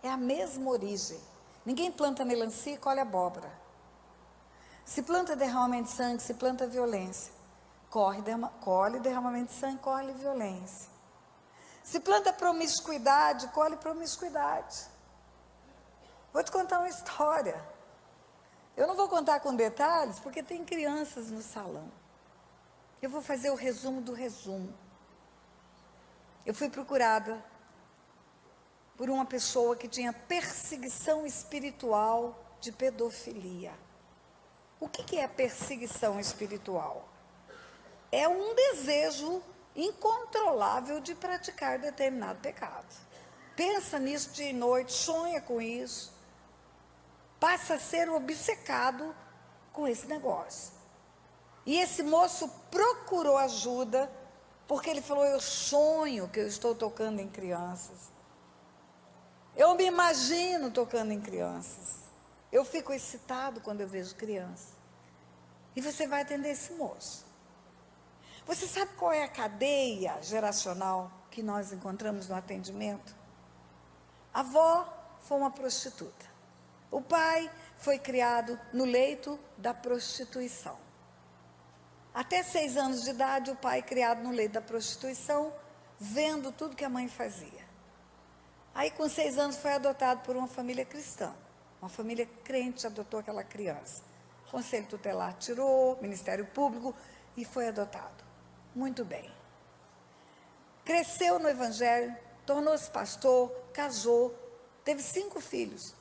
É a mesma origem. Ninguém planta melancia e colhe abóbora. Se planta derramamento de sangue, se planta violência. Colhe derramamento de sangue, colhe violência. Se planta promiscuidade, colhe promiscuidade. Vou te contar uma história. Eu não vou contar com detalhes, porque tem crianças no salão. Eu vou fazer o resumo do resumo. Eu fui procurada por uma pessoa que tinha perseguição espiritual de pedofilia. O que é perseguição espiritual? É um desejo incontrolável de praticar determinado pecado. Pensa nisso dia e noite, sonha com isso, passa a ser obcecado com esse negócio. E esse moço procurou ajuda, porque ele falou: eu sonho que eu estou tocando em crianças. Eu me imagino tocando em crianças. Eu fico excitado quando eu vejo crianças. E você vai atender esse moço. Você sabe qual é a cadeia geracional que nós encontramos no atendimento? A avó foi uma prostituta. O pai foi criado no leito da prostituição. Até 6 anos de idade, o pai criado no leito da prostituição, vendo tudo que a mãe fazia. Aí, com 6 anos, foi adotado por uma família cristã. Uma família crente adotou aquela criança. O Conselho Tutelar tirou, Ministério Público, e foi adotado. Muito bem. Cresceu no Evangelho, tornou-se pastor, casou, teve 5 filhos.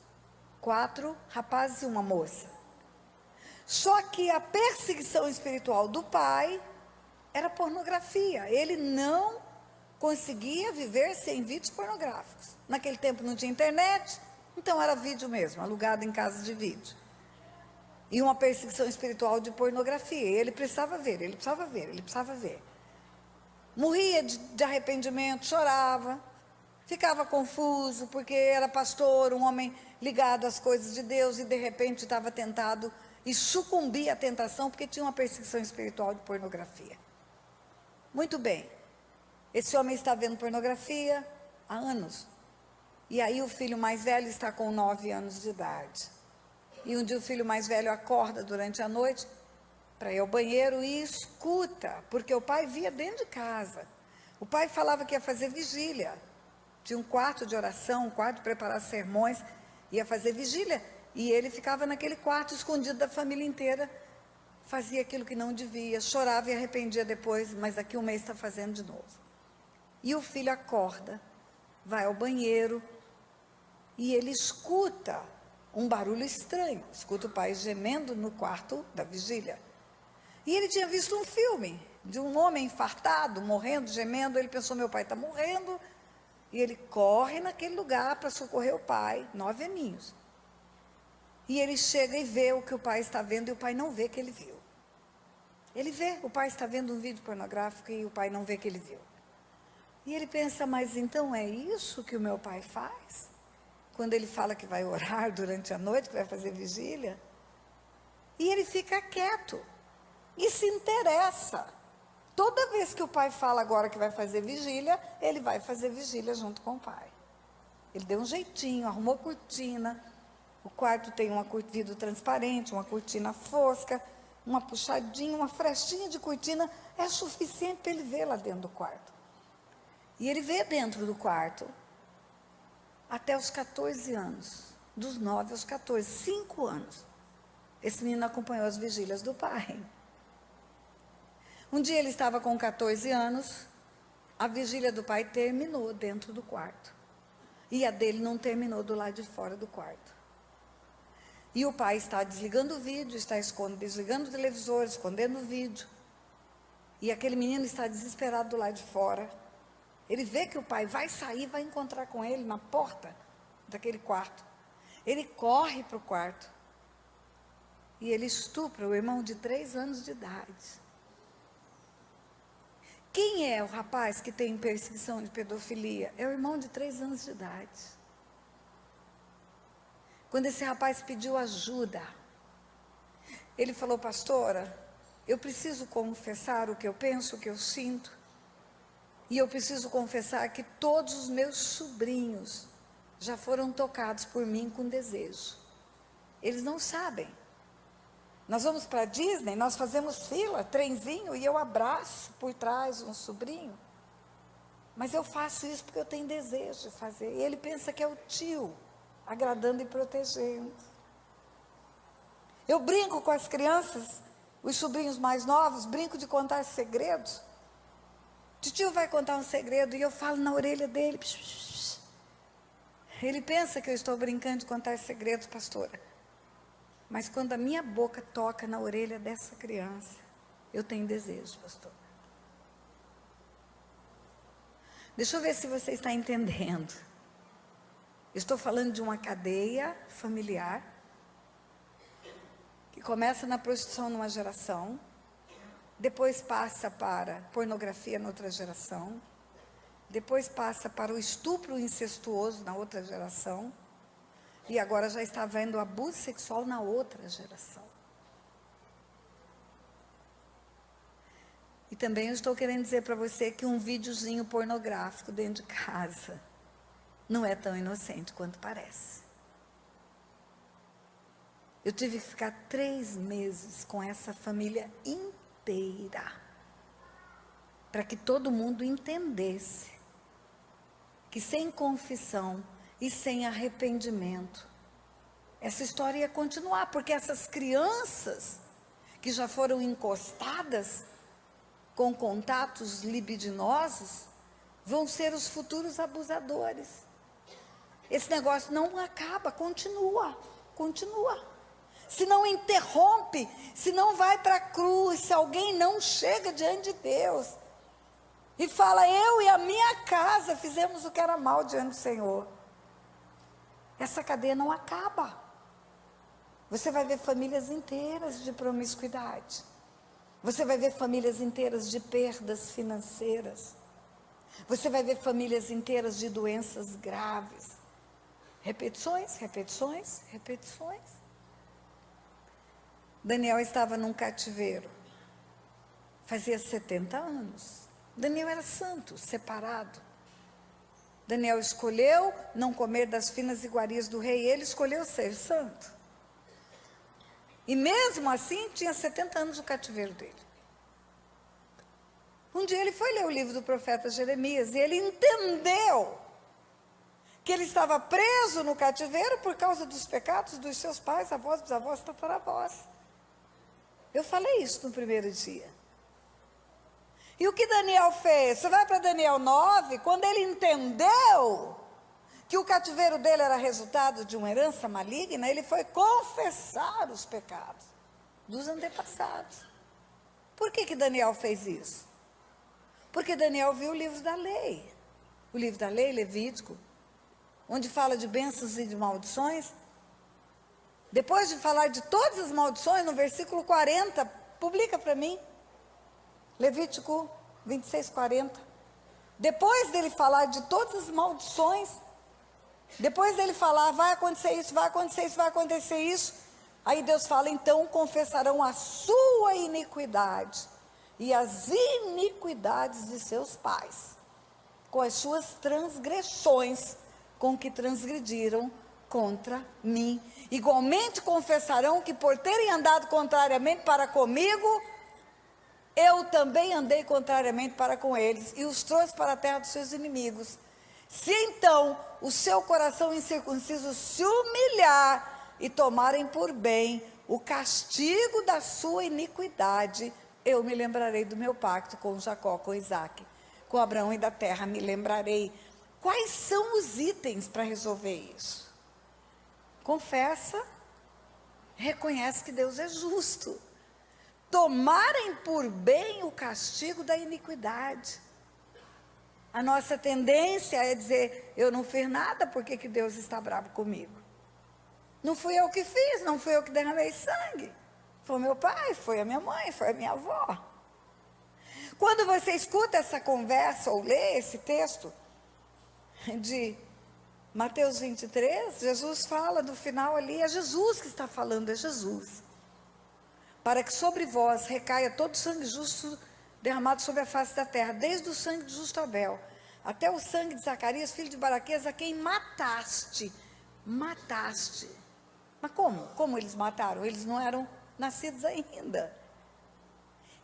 4 rapazes e uma moça. Só que a perseguição espiritual do pai era pornografia. Ele não conseguia viver sem vídeos pornográficos. Naquele tempo não tinha internet, então era vídeo mesmo, alugado em casa de vídeo. E uma perseguição espiritual de pornografia. Ele precisava ver, ele precisava ver, ele precisava ver. Morria de arrependimento, chorava, ficava confuso, porque era pastor, um homem ligado às coisas de Deus, e de repente estava tentado e sucumbia à tentação, porque tinha uma perseguição espiritual de pornografia. Muito bem. Esse homem está vendo pornografia há anos. E aí o filho mais velho está com 9 anos de idade. E um dia o filho mais velho acorda durante a noite para ir ao banheiro e escuta, porque o pai via dentro de casa. O pai falava que ia fazer vigília. Tinha um quarto de oração, um quarto de preparar sermões, ia fazer vigília. E ele ficava naquele quarto escondido da família inteira, fazia aquilo que não devia, chorava e arrependia depois, mas daqui um mês está fazendo de novo. E o filho acorda, vai ao banheiro, e ele escuta um barulho estranho, escuta o pai gemendo no quarto da vigília. E ele tinha visto um filme de um homem infartado, morrendo, gemendo. Ele pensou: meu pai está morrendo. E ele corre naquele lugar para socorrer o pai, 9 aninhos. E ele chega e vê o que o pai está vendo, e o pai não vê que ele viu. Ele vê, o pai está vendo um vídeo pornográfico e o pai não vê que ele viu. E ele pensa: mas então é isso que o meu pai faz? Quando ele fala que vai orar durante a noite, que vai fazer vigília. E ele fica quieto e se interessa. Toda vez que o pai fala agora que vai fazer vigília, ele vai fazer vigília junto com o pai. Ele deu um jeitinho, arrumou cortina. O quarto tem vidro transparente, uma cortina fosca, uma puxadinha, uma frestinha de cortina, é suficiente para ele ver lá dentro do quarto. E ele vê dentro do quarto até os 14 anos, dos 9 aos 14, 5 anos. Esse menino acompanhou as vigílias do pai. Um dia ele estava com 14 anos, a vigília do pai terminou dentro do quarto. E a dele não terminou do lado de fora do quarto. E o pai está desligando o vídeo, está desligando o televisor, escondendo o vídeo. E aquele menino está desesperado do lado de fora. Ele vê que o pai vai sair, vai encontrar com ele na porta daquele quarto. Ele corre para o quarto. E ele estupra o irmão de 3 anos de idade. Quem é o rapaz que tem perseguição de pedofilia? É o irmão de 3 anos de idade. Quando esse rapaz pediu ajuda, ele falou: pastora, eu preciso confessar o que eu penso, o que eu sinto. E eu preciso confessar que todos os meus sobrinhos já foram tocados por mim com desejo. Eles não sabem. Nós vamos para a Disney, nós fazemos fila, trenzinho, e eu abraço por trás um sobrinho. Mas eu faço isso porque eu tenho desejo de fazer. E ele pensa que é o tio, agradando e protegendo. Eu brinco com as crianças, os sobrinhos mais novos, brinco de contar segredos. O tio vai contar um segredo e eu falo na orelha dele. Psh, psh, psh. Ele pensa que eu estou brincando de contar segredos, pastora. Mas quando a minha boca toca na orelha dessa criança, eu tenho desejo, pastora. Deixa eu ver se você está entendendo. Estou falando de uma cadeia familiar que começa na prostituição numa geração, depois passa para pornografia na outra geração, depois passa para o estupro incestuoso na outra geração, e agora já está havendo abuso sexual na outra geração. E também eu estou querendo dizer para você que um videozinho pornográfico dentro de casa não é tão inocente quanto parece. Eu tive que ficar 3 meses com essa família inteira, para que todo mundo entendesse que sem confissão e sem arrependimento, essa história ia continuar, porque essas crianças que já foram encostadas com contatos libidinosos, vão ser os futuros abusadores. Esse negócio não acaba, continua. Se não interrompe, se não vai para a cruz, se alguém não chega diante de Deus e fala, eu e a minha casa fizemos o que era mal diante do Senhor, essa cadeia não acaba. Você vai ver famílias inteiras de promiscuidade. Você vai ver famílias inteiras de perdas financeiras. Você vai ver famílias inteiras de doenças graves. Repetições. Daniel estava num cativeiro. Fazia 70 anos. Daniel era santo, separado. Daniel escolheu não comer das finas iguarias do rei. Ele escolheu ser santo. E mesmo assim, tinha 70 anos o cativeiro dele. Um dia ele foi ler o livro do profeta Jeremias e ele entendeu que ele estava preso no cativeiro por causa dos pecados dos seus pais, avós, bisavós, tataravós. Eu falei isso no primeiro dia. E o que Daniel fez? Você vai para Daniel 9, quando ele entendeu que o cativeiro dele era resultado de uma herança maligna, ele foi confessar os pecados dos antepassados. Por que Daniel fez isso? Porque Daniel viu o livro da lei. O livro da lei, Levítico, onde fala de bênçãos e de maldições. Depois de falar de todas as maldições, no versículo 40, publica para mim. Levítico 26, 40. Depois dele falar de todas as maldições, depois dele falar, vai acontecer isso, vai acontecer isso, vai acontecer isso, aí Deus fala, então confessarão a sua iniquidade e as iniquidades de seus pais, com as suas transgressões, com que transgrediram contra mim. Igualmente confessarão que por terem andado contrariamente para comigo, eu também andei contrariamente para com eles, e os trouxe para a terra dos seus inimigos. Se então o seu coração incircunciso se humilhar e tomarem por bem o castigo da sua iniquidade, eu me lembrarei do meu pacto com Jacó, com Isaac, com Abraão e da terra, me lembrarei. Quais são os itens para resolver isso? Confessa, reconhece que Deus é justo. Tomarem por bem o castigo da iniquidade. A nossa tendência é dizer, eu não fiz nada, por que Deus está bravo comigo? Não fui eu que fiz, não fui eu que derramei sangue. Foi meu pai, foi a minha mãe, foi a minha avó. Quando você escuta essa conversa ou lê esse texto de Mateus 23, Jesus fala no final ali, é Jesus que está falando, é Jesus. Para que sobre vós recaia todo o sangue justo derramado sobre a face da terra, desde o sangue de justo Abel, até o sangue de Zacarias, filho de Baraquias, a quem mataste. Mataste. Mas como? Como eles mataram? Eles não eram nascidos ainda.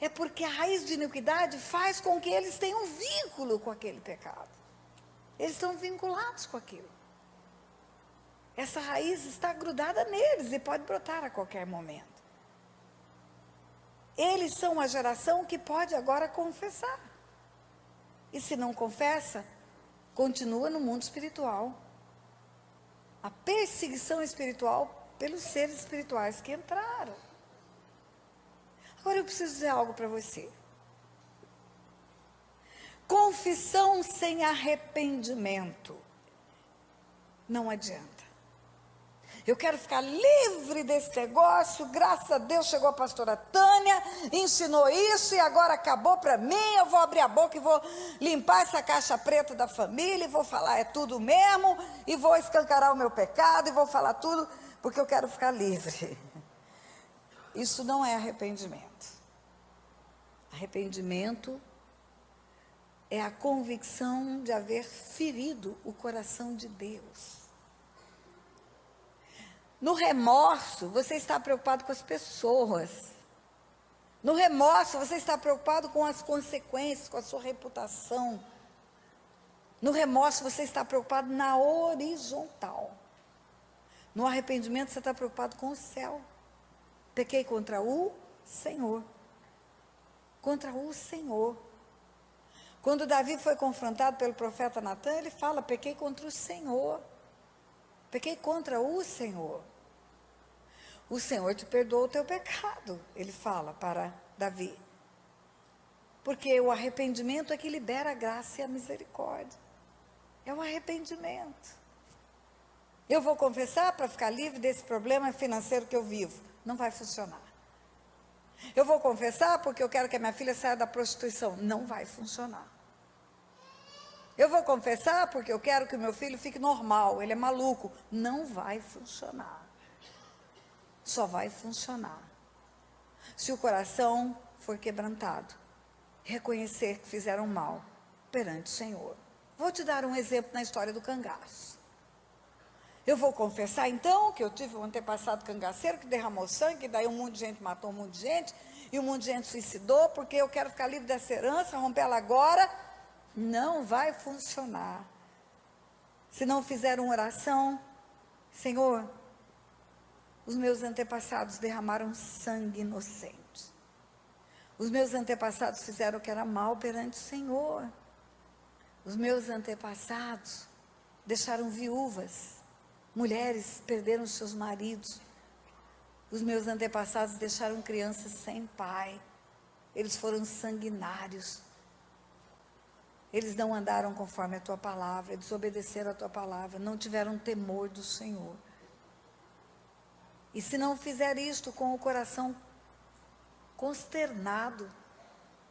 É porque a raiz de iniquidade faz com que eles tenham vínculo com aquele pecado. Eles estão vinculados com aquilo. Essa raiz está grudada neles e pode brotar a qualquer momento. Eles são a geração que pode agora confessar. E se não confessa, continua no mundo espiritual. A perseguição espiritual pelos seres espirituais que entraram. Agora eu preciso dizer algo para você. Confissão sem arrependimento não adianta. Eu quero ficar livre desse negócio, graças a Deus chegou a pastora Tânia, ensinou isso e agora acabou para mim, eu vou abrir a boca e vou limpar essa caixa preta da família e vou falar é tudo mesmo, e vou escancarar o meu pecado e vou falar tudo, porque eu quero ficar livre. Isso não é arrependimento. Arrependimento é a convicção de haver ferido o coração de Deus. No remorso, você está preocupado com as pessoas. No remorso, você está preocupado com as consequências, com a sua reputação. No remorso, você está preocupado na horizontal. No arrependimento, você está preocupado com o céu. Pequei contra o Senhor. Contra o Senhor. Quando Davi foi confrontado pelo profeta Natan, ele fala, pequei contra o Senhor. Pequei contra o Senhor. O Senhor te perdoa o teu pecado, ele fala para Davi. Porque o arrependimento é que libera a graça e a misericórdia. É o arrependimento. Eu vou confessar para ficar livre desse problema financeiro que eu vivo. Não vai funcionar. Eu vou confessar porque eu quero que a minha filha saia da prostituição. Não vai funcionar. Eu vou confessar porque eu quero que o meu filho fique normal. Ele é maluco. Não vai funcionar. Só vai funcionar se o coração for quebrantado, reconhecer que fizeram mal perante o Senhor. Vou te dar um exemplo na história do cangaço. Eu vou confessar então que eu tive um antepassado cangaceiro que derramou sangue, daí um monte de gente matou um monte de gente, e um monte de gente suicidou, porque eu quero ficar livre dessa herança, romper ela agora. Não vai funcionar. Se não fizer uma oração, Senhor, os meus antepassados derramaram sangue inocente. Os meus antepassados fizeram o que era mal perante o Senhor. Os meus antepassados deixaram viúvas, mulheres perderam seus maridos. Os meus antepassados deixaram crianças sem pai. Eles foram sanguinários. Eles não andaram conforme a tua palavra, desobedeceram a tua palavra, não tiveram temor do Senhor. E se não fizer isto com o coração consternado,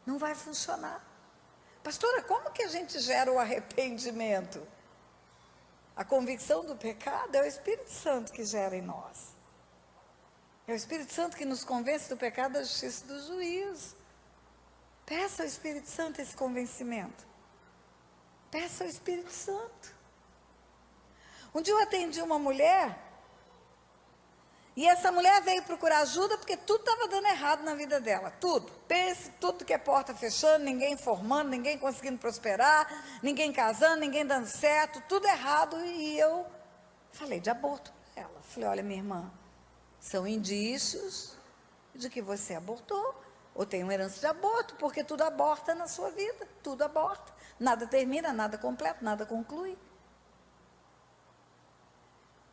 não vai funcionar. Pastora, como que a gente gera o arrependimento? A convicção do pecado é o Espírito Santo que gera em nós. É o Espírito Santo que nos convence do pecado, da justiça e do juízo. Peça ao Espírito Santo esse convencimento. Peça ao Espírito Santo. Um dia eu atendi uma mulher, e essa mulher veio procurar ajuda porque tudo estava dando errado na vida dela, tudo. Pense, tudo que é porta fechando, ninguém formando, ninguém conseguindo prosperar, ninguém casando, ninguém dando certo, tudo errado. E eu falei de aborto para ela. Falei, olha minha irmã, são indícios de que você abortou, ou tem uma herança de aborto, porque tudo aborta na sua vida, tudo aborta. Nada termina, nada completa, nada conclui.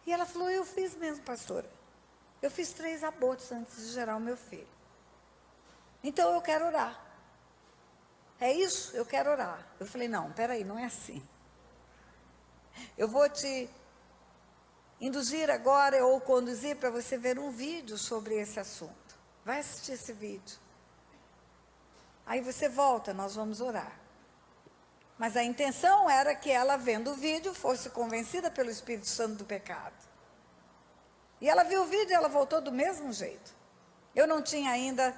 E ela falou, eu fiz mesmo, pastora. Eu fiz 3 abortos antes de gerar o meu filho. Então eu quero orar. É isso? Eu quero orar. Eu falei, não, peraí, não é assim. Eu vou te induzir agora ou conduzir para você ver um vídeo sobre esse assunto. Vai assistir esse vídeo. Aí você volta, nós vamos orar. Mas a intenção era que ela, vendo o vídeo, fosse convencida pelo Espírito Santo do pecado. E ela viu o vídeo e ela voltou do mesmo jeito. Eu não tinha ainda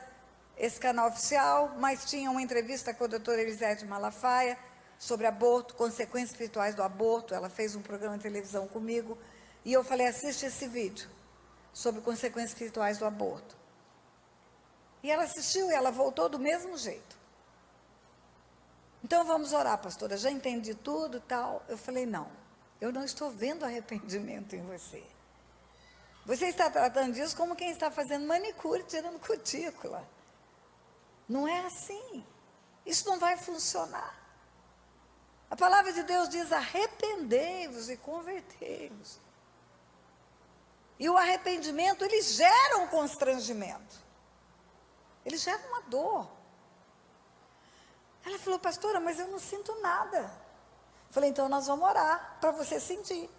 esse canal oficial, mas tinha uma entrevista com a doutora Elisete Malafaia sobre aborto, consequências espirituais do aborto. Ela fez um programa de televisão comigo, e eu falei, assiste esse vídeo, sobre consequências espirituais do aborto. E ela assistiu e ela voltou do mesmo jeito. Então vamos orar, pastora, já entendi tudo e tal. Eu falei, não, eu não estou vendo arrependimento em você. Você está tratando disso como quem está fazendo manicure, tirando cutícula. Não é assim. Isso não vai funcionar. A palavra de Deus diz, arrependei-vos e convertei-vos. E o arrependimento, ele gera um constrangimento. Ele gera uma dor. Ela falou, pastora, mas eu não sinto nada. Eu falei, então nós vamos orar para você sentir.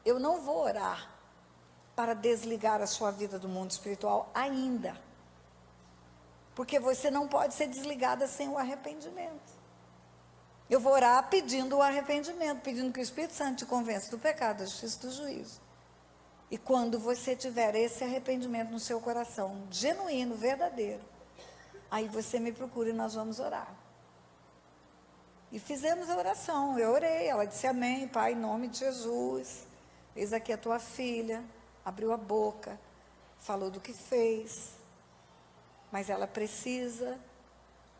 Eu não vou orar para desligar a sua vida do mundo espiritual ainda. Porque você não pode ser desligada sem o arrependimento. Eu vou orar pedindo o arrependimento, pedindo que o Espírito Santo te convença do pecado, da justiça e do juízo. E quando você tiver esse arrependimento no seu coração, genuíno, verdadeiro, aí você me procura e nós vamos orar. E fizemos a oração, eu orei, ela disse amém, Pai, em nome de Jesus, eis aqui a tua filha, abriu a boca, falou do que fez, mas ela precisa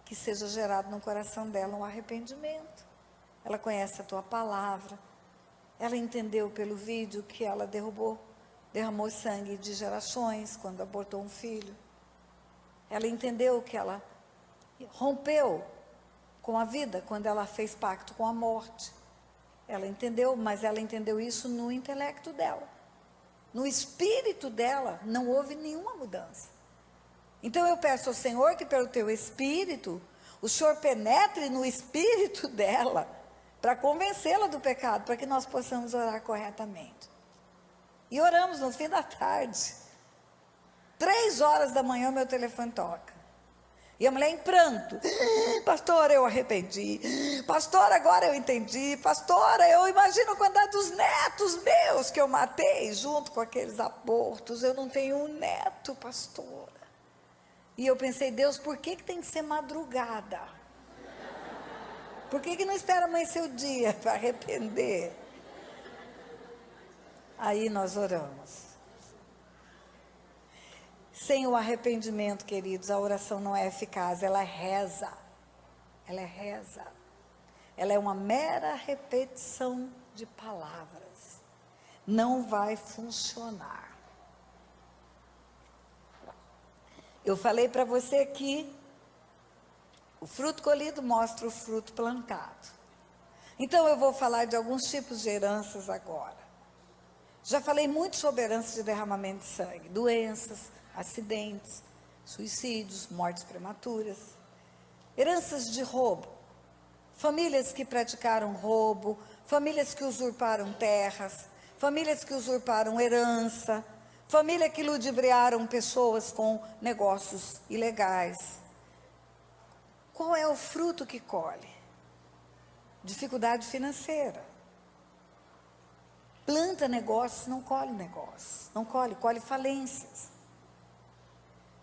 que seja gerado no coração dela um arrependimento. Ela conhece a tua palavra, ela entendeu pelo vídeo que ela derramou sangue de gerações quando abortou um filho. Ela entendeu que ela rompeu com a vida quando ela fez pacto com a morte. Ela entendeu, mas ela entendeu isso no intelecto dela. No espírito dela não houve nenhuma mudança. Então eu peço ao Senhor que pelo teu espírito, o Senhor penetre no espírito dela, para convencê-la do pecado, para que nós possamos orar corretamente. E oramos no fim da tarde. 3h da manhã o meu telefone toca. E a mulher em pranto. Pastora, eu arrependi. Pastora, agora eu entendi. Pastora, eu imagino a quantidade dos netos meus que eu matei junto com aqueles abortos. Eu não tenho um neto, pastora. E eu pensei, Deus, por que tem que ser madrugada? Por que não espera amanhecer o dia para arrepender? Aí nós oramos. Sem o arrependimento, queridos, a oração não é eficaz, ela reza. Ela é reza. Ela é uma mera repetição de palavras. Não vai funcionar. Eu falei para você que o fruto colhido mostra o fruto plantado. Então eu vou falar de alguns tipos de heranças agora. Já falei muito sobre heranças de derramamento de sangue, doenças, acidentes, suicídios, mortes prematuras, heranças de roubo, famílias que praticaram roubo, famílias que usurparam terras, famílias que usurparam herança, família que ludibriaram pessoas com negócios ilegais. Qual é o fruto que colhe? Dificuldade financeira. Planta negócios, não colhe negócios, não colhe falências.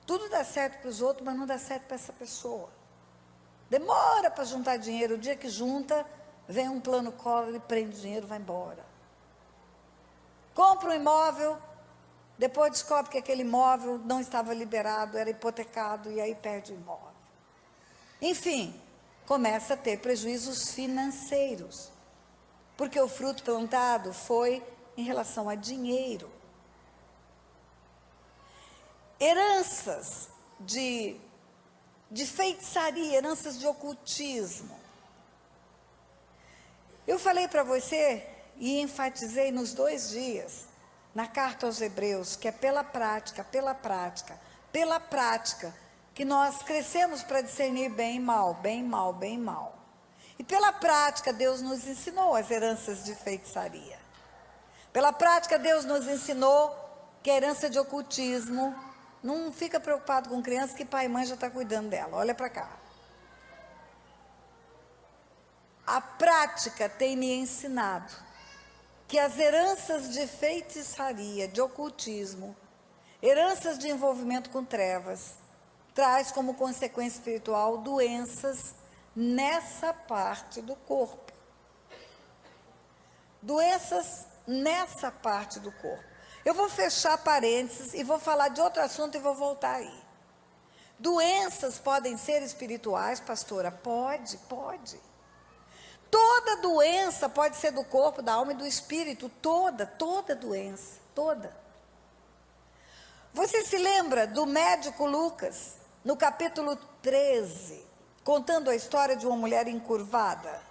Tudo dá certo para os outros, mas não dá certo para essa pessoa. Demora para juntar dinheiro, o dia que junta, vem um plano Collor e prende o dinheiro e vai embora. Compra um imóvel, depois descobre que aquele imóvel não estava liberado, era hipotecado, e aí perde o imóvel. Enfim, começa a ter prejuízos financeiros, porque o fruto plantado foi em relação a dinheiro. Heranças de feitiçaria, heranças de ocultismo. Eu falei para você e enfatizei nos 2 dias, na carta aos Hebreus, que é pela prática, que nós crescemos para discernir bem e mal, bem e mal, bem e mal. E pela prática Deus nos ensinou as heranças de feitiçaria. Pela prática Deus nos ensinou que a herança de ocultismo, não fica preocupado com criança que pai e mãe já está cuidando dela, olha para cá. A prática tem me ensinado que as heranças de feitiçaria, de ocultismo, heranças de envolvimento com trevas, traz como consequência espiritual doenças nessa parte do corpo. Doenças nessa parte do corpo. Eu vou fechar parênteses e vou falar de outro assunto e vou voltar aí. Doenças podem ser espirituais, pastora? Pode. Toda doença pode ser do corpo, da alma e do espírito. Toda doença, toda. Você se lembra do médico Lucas, no capítulo 13, contando a história de uma mulher encurvada?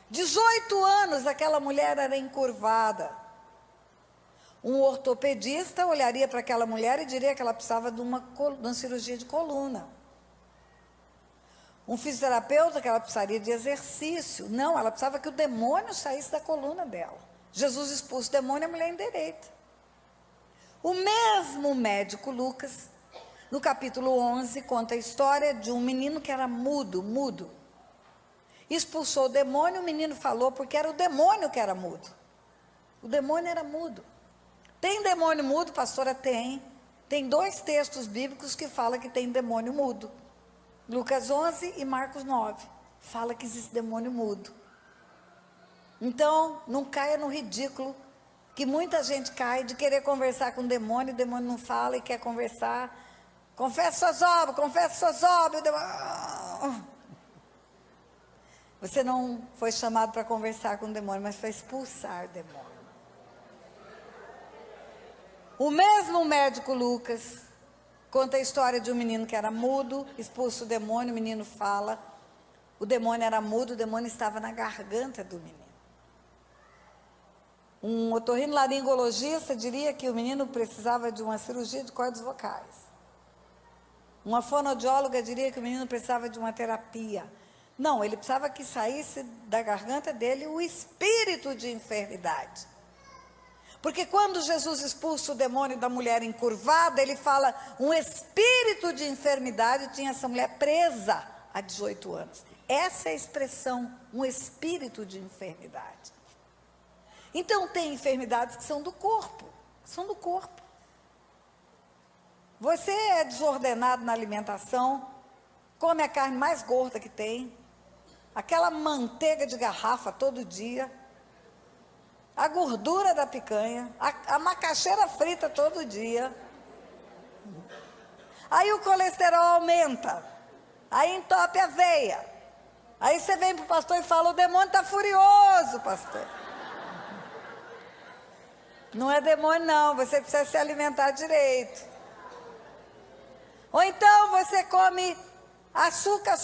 18 anos aquela mulher era encurvada. Um ortopedista olharia para aquela mulher e diria que ela precisava de uma cirurgia de coluna. Um fisioterapeuta que ela precisaria de exercício. Não, ela precisava que o demônio saísse da coluna dela. Jesus expulsa o demônio e a mulher endireita. O mesmo médico Lucas, no capítulo 11, conta a história de um menino que era mudo. Expulsou o demônio, o menino falou porque era o demônio que era mudo. O demônio era mudo. Tem demônio mudo, pastora? Tem. Tem 2 textos bíblicos que falam que tem demônio mudo. Lucas 11 e Marcos 9. Fala que existe demônio mudo. Então, não caia no ridículo que muita gente cai de querer conversar com o demônio não fala e quer conversar. Confessa suas obras. Você não foi chamado para conversar com o demônio, mas para expulsar o demônio. O mesmo médico Lucas conta a história de um menino que era mudo, expulsa o demônio, o menino fala. O demônio era mudo, o demônio estava na garganta do menino. Um otorrinolaringologista diria que o menino precisava de uma cirurgia de cordas vocais. Uma fonoaudióloga diria que o menino precisava de uma terapia. Não, ele precisava que saísse da garganta dele o espírito de enfermidade. Porque quando Jesus expulsa o demônio da mulher encurvada, ele fala, um espírito de enfermidade tinha essa mulher presa há 18 anos. Essa é a expressão, um espírito de enfermidade. Então tem enfermidades que são do corpo, Você é desordenado na alimentação, come a carne mais gorda que tem, aquela manteiga de garrafa todo dia, a gordura da picanha, a macaxeira frita todo dia. Aí o colesterol aumenta, aí entope a veia. Aí você vem para o pastor e fala, o demônio está furioso, pastor. Não é demônio não, você precisa se alimentar direito. Ou então você come açúcar,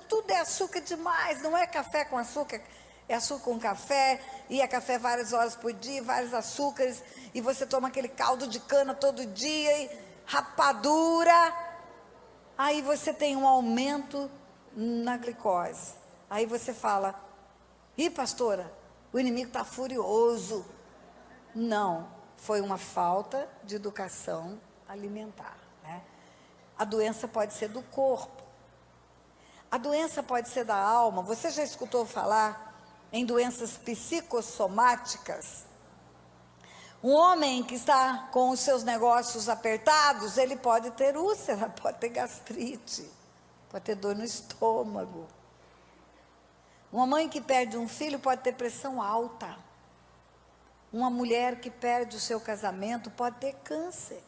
tudo é açúcar demais, não é café com açúcar, é açúcar com café, e é café várias horas por dia, vários açúcares, e você toma aquele caldo de cana todo dia, e rapadura, aí você tem um aumento na glicose. Aí você fala, ih pastora, o inimigo está furioso. Não, foi uma falta de educação alimentar, né? A doença pode ser do corpo, a doença pode ser da alma. Você já escutou falar em doenças psicossomáticas? Um homem que está com os seus negócios apertados, ele pode ter úlcera, pode ter gastrite, pode ter dor no estômago. Uma mãe que perde um filho pode ter pressão alta. Uma mulher que perde o seu casamento pode ter câncer.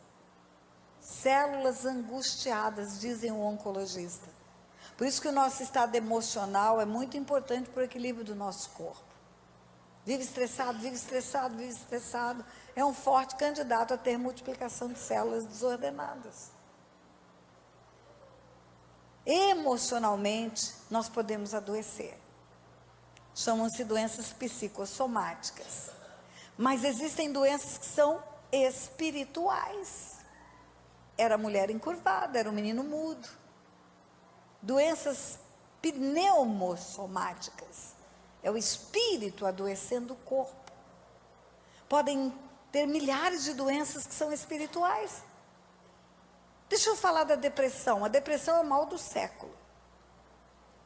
Células angustiadas, dizem o oncologista. Por isso que o nosso estado emocional é muito importante para o equilíbrio do nosso corpo. Vive estressado, é um forte candidato a ter multiplicação de células desordenadas. Emocionalmente, nós podemos adoecer. Chamam-se doenças psicossomáticas. Mas existem doenças que são espirituais. Era a mulher encurvada, era o menino mudo. Doenças pneumossomáticas. É o espírito adoecendo o corpo. Podem ter milhares de doenças que são espirituais. Deixa eu falar da depressão. A depressão é o mal do século.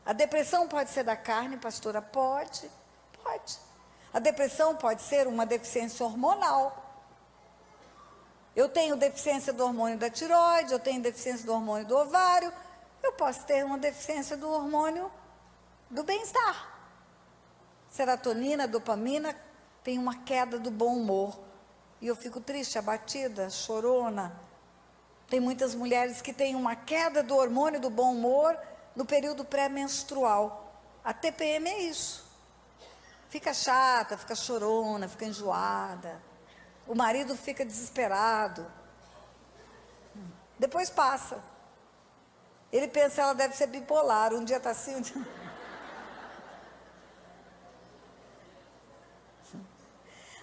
A depressão pode ser da carne, pastora? Pode. A depressão pode ser uma deficiência hormonal. Eu tenho deficiência do hormônio da tireoide, eu tenho deficiência do hormônio do ovário, Eu posso ter uma deficiência do hormônio do bem-estar. Serotonina, dopamina, tem uma queda do bom humor. E eu fico triste, abatida, chorona. Tem muitas mulheres que têm uma queda do hormônio do bom humor no período pré-menstrual. A TPM é isso. Fica chata, fica chorona, fica enjoada. O marido fica desesperado. Depois passa. Ele pensa que ela deve ser bipolar. Um dia está assim, um dia...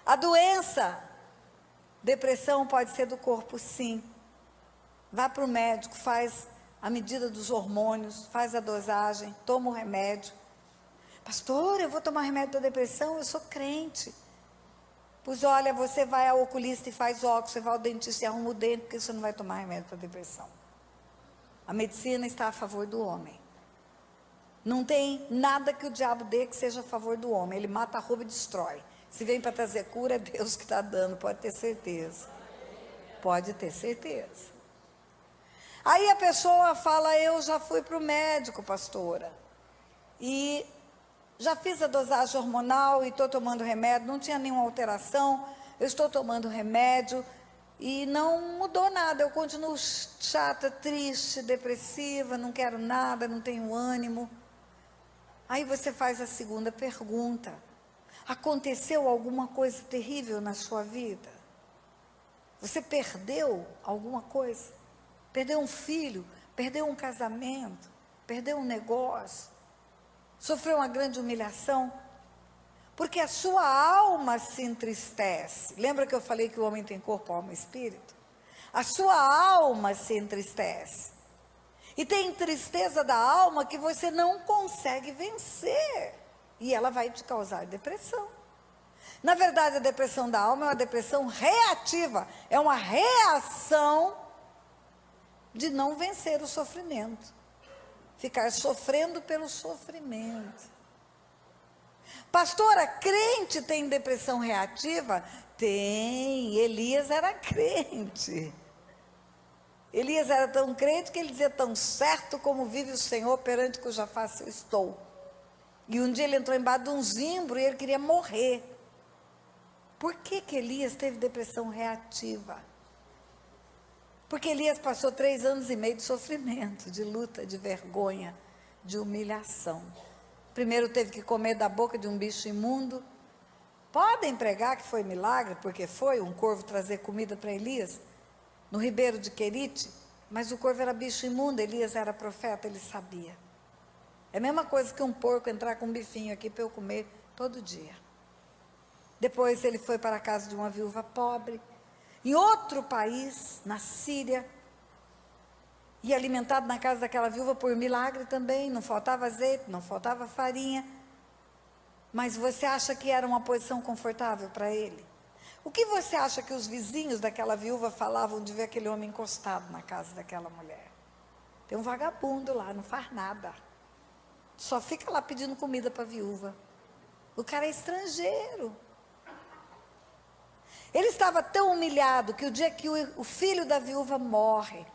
A doença, depressão, pode ser do corpo, sim. Vá para o médico, faz a medida dos hormônios, faz a dosagem, toma o remédio. Pastor, eu vou tomar remédio para depressão? Eu sou crente. Pois olha, você vai ao oculista e faz óculos, você vai ao dentista e arruma o dente, porque você não vai tomar remédio para depressão. A medicina está a favor do homem. Não tem nada que o diabo dê que seja a favor do homem. Ele mata, rouba e destrói. Se vem para trazer cura, é Deus que está dando, pode ter certeza. Pode ter certeza. Aí a pessoa fala, eu já fui para o médico, pastora, e já fiz a dosagem hormonal e estou tomando remédio, não tinha nenhuma alteração, eu estou tomando remédio e não mudou nada, eu continuo chata, triste, depressiva, não quero nada, não tenho ânimo. Aí você faz a segunda pergunta, aconteceu alguma coisa terrível na sua vida? Você perdeu alguma coisa? Perdeu um filho, perdeu um casamento, perdeu um negócio, sofreu uma grande humilhação, porque a sua alma se entristece. Lembra que eu falei que o homem tem corpo, alma e espírito? A sua alma se entristece. E tem tristeza da alma que você não consegue vencer. E ela vai te causar depressão. Na verdade, a depressão da alma é uma depressão reativa. É uma reação de não vencer o sofrimento. Ficar sofrendo pelo sofrimento. Pastora, crente tem depressão reativa? Tem. Elias era crente. Elias era tão crente que ele dizia, tão certo como vive o Senhor perante cuja face eu estou. E um dia ele entrou embaixo de um zimbro e ele queria morrer. Por que Elias teve depressão reativa? Porque Elias passou 3 anos e meio de sofrimento, de luta, de vergonha, de humilhação. Primeiro teve que comer da boca de um bicho imundo. Podem pregar que foi milagre, porque foi um corvo trazer comida para Elias, no ribeiro de Querite, mas o corvo era bicho imundo, Elias era profeta, ele sabia. É a mesma coisa que um porco entrar com um bifinho aqui para eu comer todo dia. Depois ele foi para a casa de uma viúva pobre, em outro país, na Síria, e alimentado na casa daquela viúva por milagre também, não faltava azeite, não faltava farinha. Mas você acha que era uma posição confortável para ele? O que você acha que os vizinhos daquela viúva falavam de ver aquele homem encostado na casa daquela mulher? Tem um vagabundo lá, não faz nada. Só fica lá pedindo comida para a viúva. O cara é estrangeiro. Ele estava tão humilhado que o dia que o filho da viúva morre,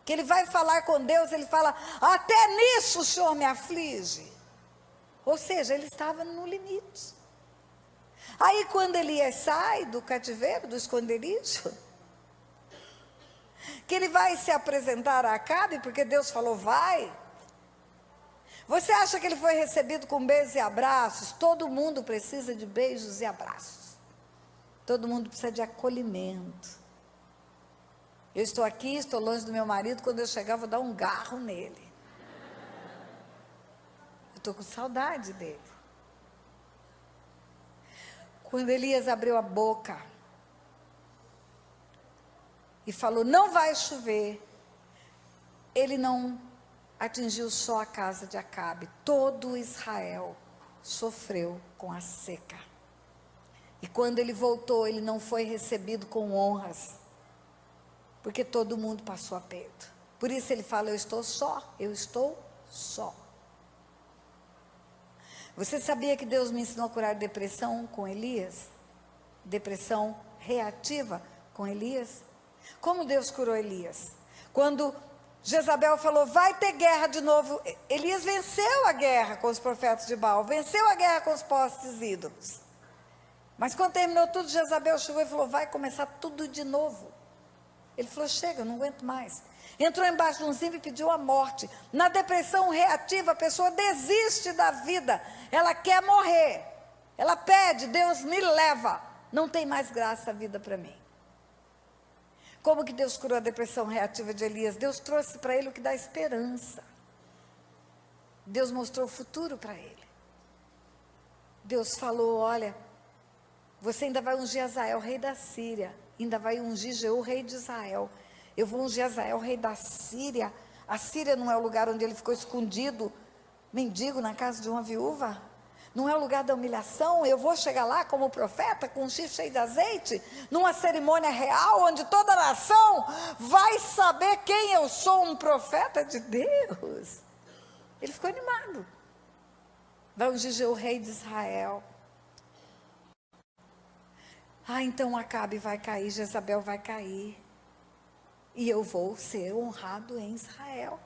que ele vai falar com Deus, ele fala, até nisso o Senhor me aflige. Ou seja, ele estava no limite. Aí quando Elias sai do cativeiro, do esconderijo, que ele vai se apresentar a Acabe, porque Deus falou, vai. Você acha que ele foi recebido com beijos e abraços? Todo mundo precisa de beijos e abraços. Todo mundo precisa de acolhimento. Eu estou aqui, estou longe do meu marido, quando eu chegar vou dar um garro nele. Eu estou com saudade dele. Quando Elias abriu a boca e falou, não vai chover, ele não atingiu só a casa de Acabe, todo Israel sofreu com a seca. E quando ele voltou, ele não foi recebido com honras, porque todo mundo passou aperto. Por isso ele fala, eu estou só, eu estou só. Você sabia que Deus me ensinou a curar depressão com Elias? Depressão reativa com Elias? Como Deus curou Elias? Quando Jezabel falou, vai ter guerra de novo. Elias venceu a guerra com os profetas de Baal, venceu a guerra com os postes ídolos. Mas quando terminou tudo, Jezabel chegou e falou, vai começar tudo de novo. Ele falou, chega, eu não aguento mais. Entrou embaixo de um zimbro e pediu a morte. Na depressão reativa, a pessoa desiste da vida. Ela quer morrer. Ela pede, Deus me leva. Não tem mais graça a vida para mim. Como que Deus curou a depressão reativa de Elias? Deus trouxe para ele o que dá esperança. Deus mostrou o futuro para ele. Deus falou, olha, você ainda vai ungir Azael, rei da Síria. Ainda vai ungir Jeú, rei de Israel. Eu vou ungir Azael, rei da Síria. A Síria não é o lugar onde ele ficou escondido, mendigo na casa de uma viúva? Não é o lugar da humilhação? Eu vou chegar lá como profeta, com um chifre cheio de azeite, numa cerimônia real, onde toda a nação vai saber quem eu sou, um profeta de Deus. Ele ficou animado. Vai ungir Jeú, rei de Israel. Então Acabe vai cair, Jezabel vai cair. E eu vou ser honrado em Israel.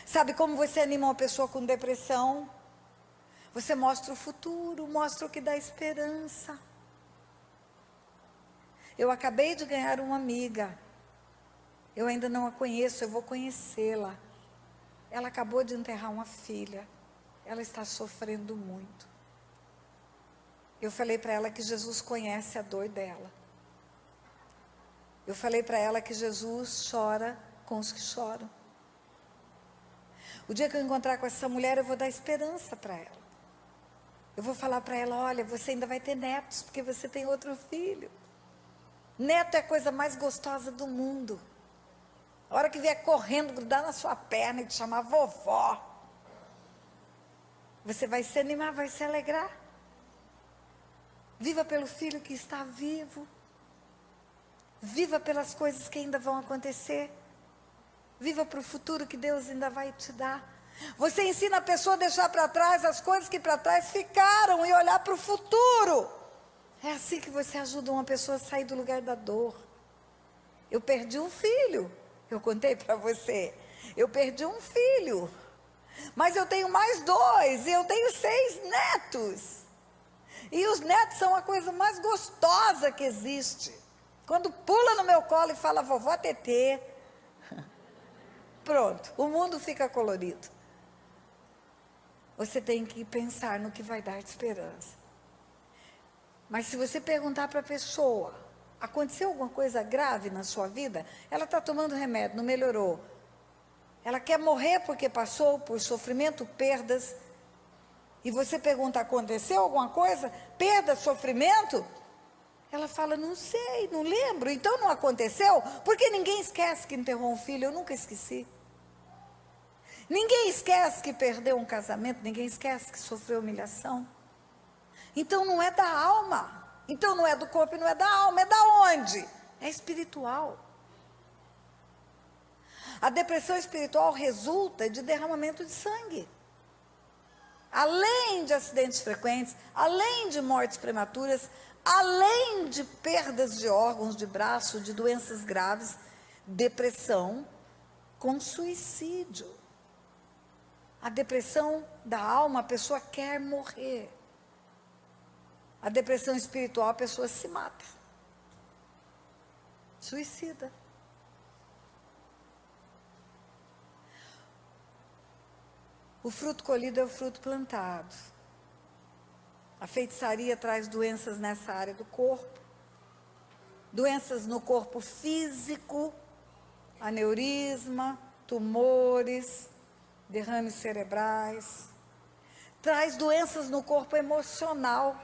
Sabe como você anima uma pessoa com depressão? Você mostra o futuro, mostra o que dá esperança. Eu acabei de ganhar uma amiga. Eu ainda não a conheço, eu vou conhecê-la. Ela acabou de enterrar uma filha. Ela está sofrendo muito. Eu falei para ela que Jesus conhece a dor dela. Eu falei para ela que Jesus chora com os que choram. O dia que eu encontrar com essa mulher, eu vou dar esperança para ela. Eu vou falar para ela, olha, você ainda vai ter netos, porque você tem outro filho. Neto é a coisa mais gostosa do mundo. A hora que vier correndo, grudar na sua perna e te chamar vovó, você vai se animar, vai se alegrar. Viva pelo filho que está vivo. Viva pelas coisas que ainda vão acontecer. Viva para o futuro que Deus ainda vai te dar. Você ensina a pessoa a deixar para trás as coisas que para trás ficaram e olhar para o futuro. É assim que você ajuda uma pessoa a sair do lugar da dor. Eu perdi um filho. Eu contei para você. Eu perdi um filho. Mas eu tenho mais 2 e eu tenho 6 netos. E os netos são a coisa mais gostosa que existe. Quando pula no meu colo e fala, vovó Tetê, pronto, o mundo fica colorido. Você tem que pensar no que vai dar esperança. Mas se você perguntar para a pessoa, aconteceu alguma coisa grave na sua vida? Ela está tomando remédio, não melhorou. Ela quer morrer porque passou por sofrimento, perdas. E você pergunta, aconteceu alguma coisa? Perda, sofrimento? Ela fala, não sei, não lembro. Então não aconteceu? Porque ninguém esquece que enterrou um filho, eu nunca esqueci. Ninguém esquece que perdeu um casamento, ninguém esquece que sofreu humilhação. Então não é da alma. Então não é do corpo e não é da alma. É da onde? É espiritual. A depressão espiritual resulta de derramamento de sangue. Além de acidentes frequentes, além de mortes prematuras, além de perdas de órgãos, de braço, de doenças graves, depressão com suicídio. A depressão da alma, a pessoa quer morrer. A depressão espiritual, a pessoa se mata. Suicida. O fruto colhido é o fruto plantado. A feitiçaria traz doenças nessa área do corpo. Doenças no corpo físico, aneurisma, tumores, derrames cerebrais. Traz doenças no corpo emocional,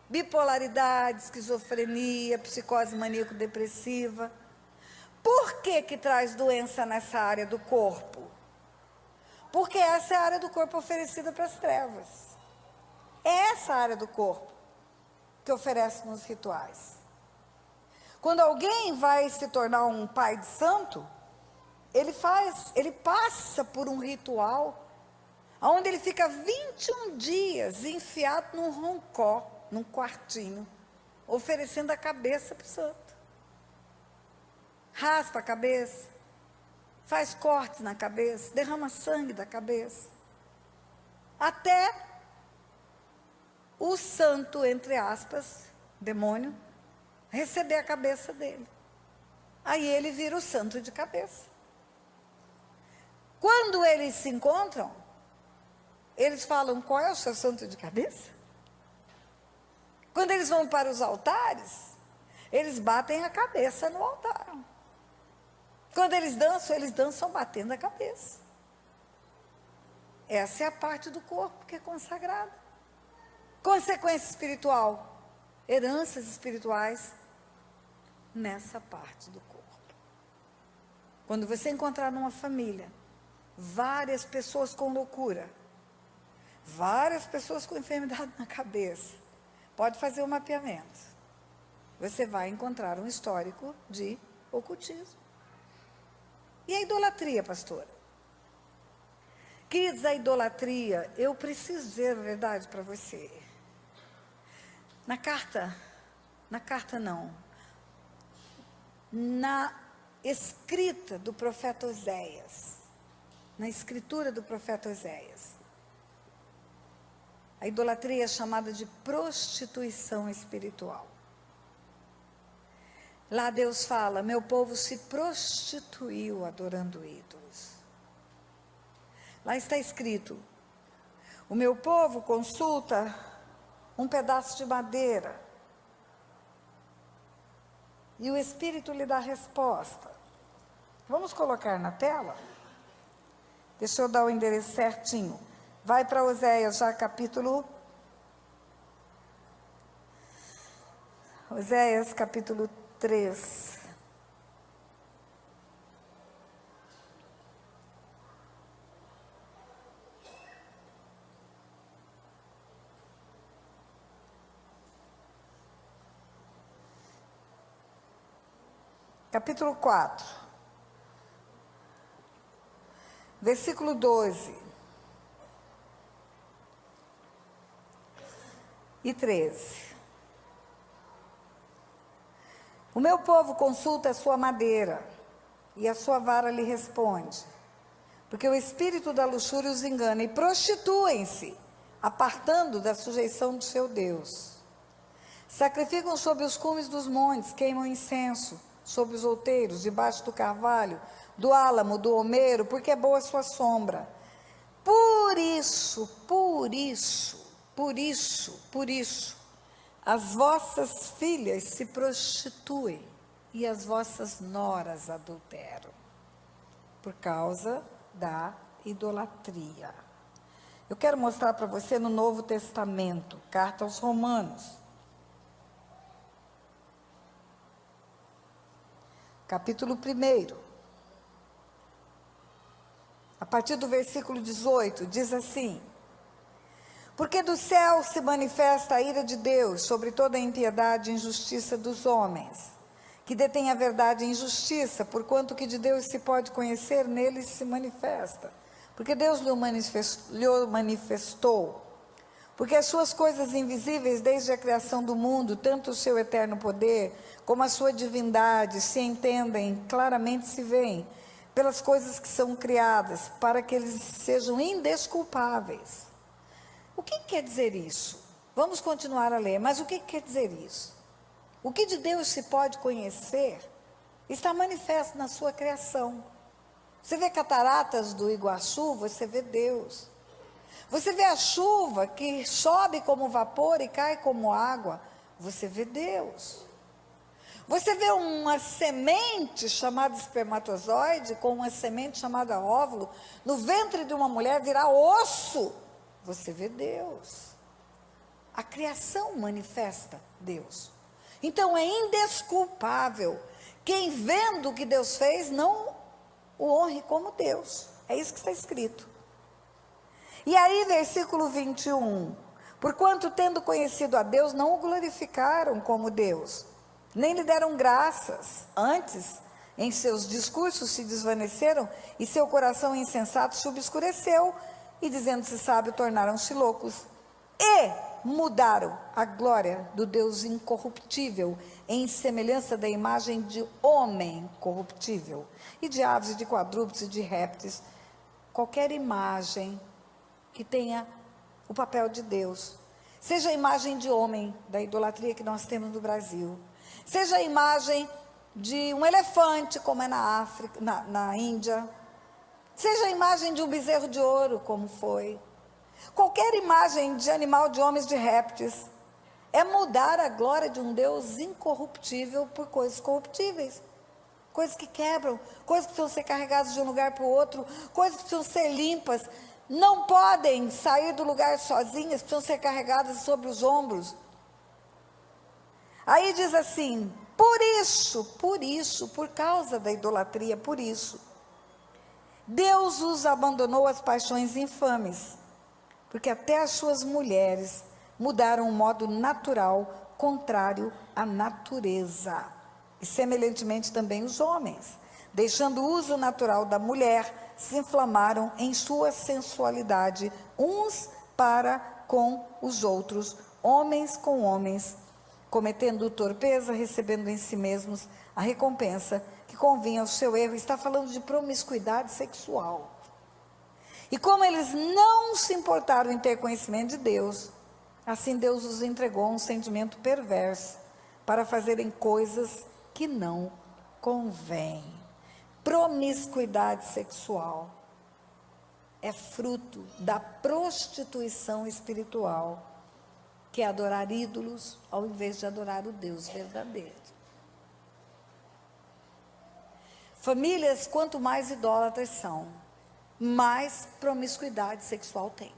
bipolaridade, esquizofrenia, psicose maníaco-depressiva. Por que que traz doença nessa área do corpo? Porque essa é a área do corpo oferecida para as trevas. É essa área do corpo que oferece nos rituais. Quando alguém vai se tornar um pai de santo, ele passa por um ritual, onde ele fica 21 dias enfiado num roncó, num quartinho, oferecendo a cabeça para o santo. Raspa a cabeça, faz cortes na cabeça, derrama sangue da cabeça, até o santo, entre aspas, demônio, receber a cabeça dele. Aí ele vira o santo de cabeça. Quando eles se encontram, eles falam: qual é o seu santo de cabeça? Quando eles vão para os altares, eles batem a cabeça no altar. Quando eles dançam batendo a cabeça. Essa é a parte do corpo que é consagrada. Consequência espiritual, heranças espirituais nessa parte do corpo. Quando você encontrar numa família várias pessoas com loucura, várias pessoas com enfermidade na cabeça, pode fazer um mapeamento. Você vai encontrar um histórico de ocultismo. E a idolatria, pastora? Queridos, a idolatria, eu preciso dizer a verdade para você. Na escrita do profeta Oséias, na escritura do profeta Oséias, a idolatria é chamada de prostituição espiritual. Lá Deus fala: meu povo se prostituiu adorando ídolos. Lá está escrito: o meu povo consulta um pedaço de madeira e o Espírito lhe dá resposta. Vamos colocar na tela? Deixa eu dar o endereço certinho. Vai para Oséias, já Oséias capítulo 3. Capítulo 4, versículo 12 e 13. O meu povo consulta a sua madeira, e a sua vara lhe responde, porque o espírito da luxúria os engana, e prostituem-se, apartando da sujeição do seu Deus. Sacrificam sob os cumes dos montes, queimam incenso sob os outeiros, debaixo do carvalho, do álamo, do homeiro, porque é boa a sua sombra. Por isso, as vossas filhas se prostituem e as vossas noras adulteram, por causa da idolatria. Eu quero mostrar para você no Novo Testamento, carta aos Romanos, capítulo 1, a partir do versículo 18, diz assim: porque do céu se manifesta a ira de Deus sobre toda a impiedade e injustiça dos homens, que detêm a verdade e injustiça, porquanto que de Deus se pode conhecer, neles se manifesta. Porque Deus lhe manifestou. Porque as suas coisas invisíveis, desde a criação do mundo, tanto o seu eterno poder, como a sua divindade, se entendem, claramente se veem, pelas coisas que são criadas, para que eles sejam indesculpáveis. O que quer dizer isso? Vamos continuar a ler, mas o que quer dizer isso? O que de Deus se pode conhecer está manifesto na sua criação. Você vê cataratas do Iguaçu, você vê Deus. Você vê a chuva que sobe como vapor e cai como água, você vê Deus. Você vê uma semente chamada espermatozoide com uma semente chamada óvulo no ventre de uma mulher virar osso, você vê Deus. A criação manifesta Deus. Então é indesculpável quem vendo o que Deus fez não o honre como Deus. É isso que está escrito. E aí versículo 21, porquanto tendo conhecido a Deus, não o glorificaram como Deus, nem lhe deram graças, antes em seus discursos se desvaneceram, e seu coração insensato se obscureceu, e dizendo-se sábio, tornaram-se loucos, e mudaram a glória do Deus incorruptível em semelhança da imagem de homem corruptível, e de aves, e de quadrúpedes, e de répteis, qualquer imagem que tenha o papel de Deus, seja a imagem de homem, da idolatria que nós temos no Brasil, seja a imagem de um elefante, como é na África, na Índia, seja a imagem de um bezerro de ouro, como foi, qualquer imagem de animal, de homens, de répteis, é mudar a glória de um Deus incorruptível por coisas corruptíveis, coisas que quebram, coisas que precisam ser carregadas de um lugar para o outro, coisas que precisam ser limpas, não podem sair do lugar sozinhas, precisam ser carregadas sobre os ombros. Aí diz assim, por causa da idolatria, por isso, Deus os abandonou às paixões infames, porque até as suas mulheres mudaram um modo natural, contrário à natureza. E semelhantemente também os homens, deixando o uso natural da mulher, se inflamaram em sua sensualidade, uns para com os outros, homens com homens, cometendo torpeza, recebendo em si mesmos a recompensa que convinha ao seu erro. Está falando de promiscuidade sexual. E como eles não se importaram em ter conhecimento de Deus, assim Deus os entregou a um sentimento perverso, para fazerem coisas que não convêm. Promiscuidade sexual é fruto da prostituição espiritual, que é adorar ídolos, ao invés de adorar o Deus verdadeiro. Famílias, quanto mais idólatras são, mais promiscuidade sexual tem.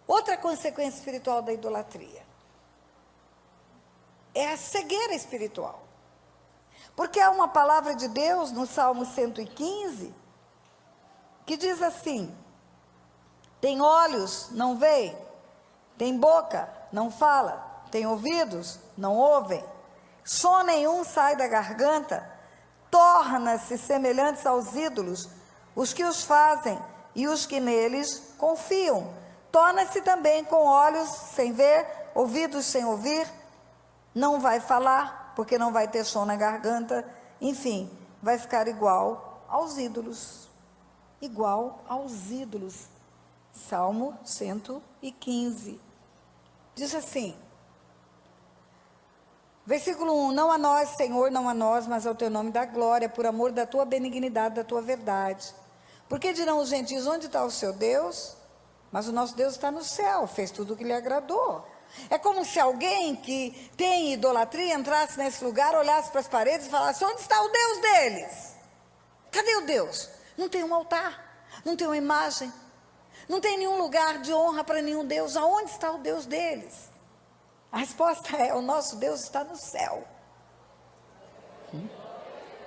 Outra consequência espiritual da idolatria é a cegueira espiritual. Porque há uma palavra de Deus no Salmo 115, que diz assim: tem olhos, não veem, tem boca, não fala, tem ouvidos, não ouvem, som nenhum sai da garganta, torna-se semelhantes aos ídolos, os que os fazem e os que neles confiam, torna-se também com olhos sem ver, ouvidos sem ouvir, não vai falar, porque não vai ter som na garganta, enfim, vai ficar igual aos ídolos, igual aos ídolos. Salmo 115, diz assim, versículo 1, não a nós, Senhor, não a nós, mas ao teu nome da glória, por amor da tua benignidade, da tua verdade. Porque dirão os gentios, onde está o seu Deus? Mas o nosso Deus está no céu, fez tudo o que lhe agradou. É como se alguém que tem idolatria entrasse nesse lugar, olhasse para as paredes e falasse, onde está o Deus deles? Cadê o Deus? Não tem um altar, não tem uma imagem, não tem nenhum lugar de honra para nenhum Deus. Aonde está o Deus deles? A resposta é, o nosso Deus está no céu.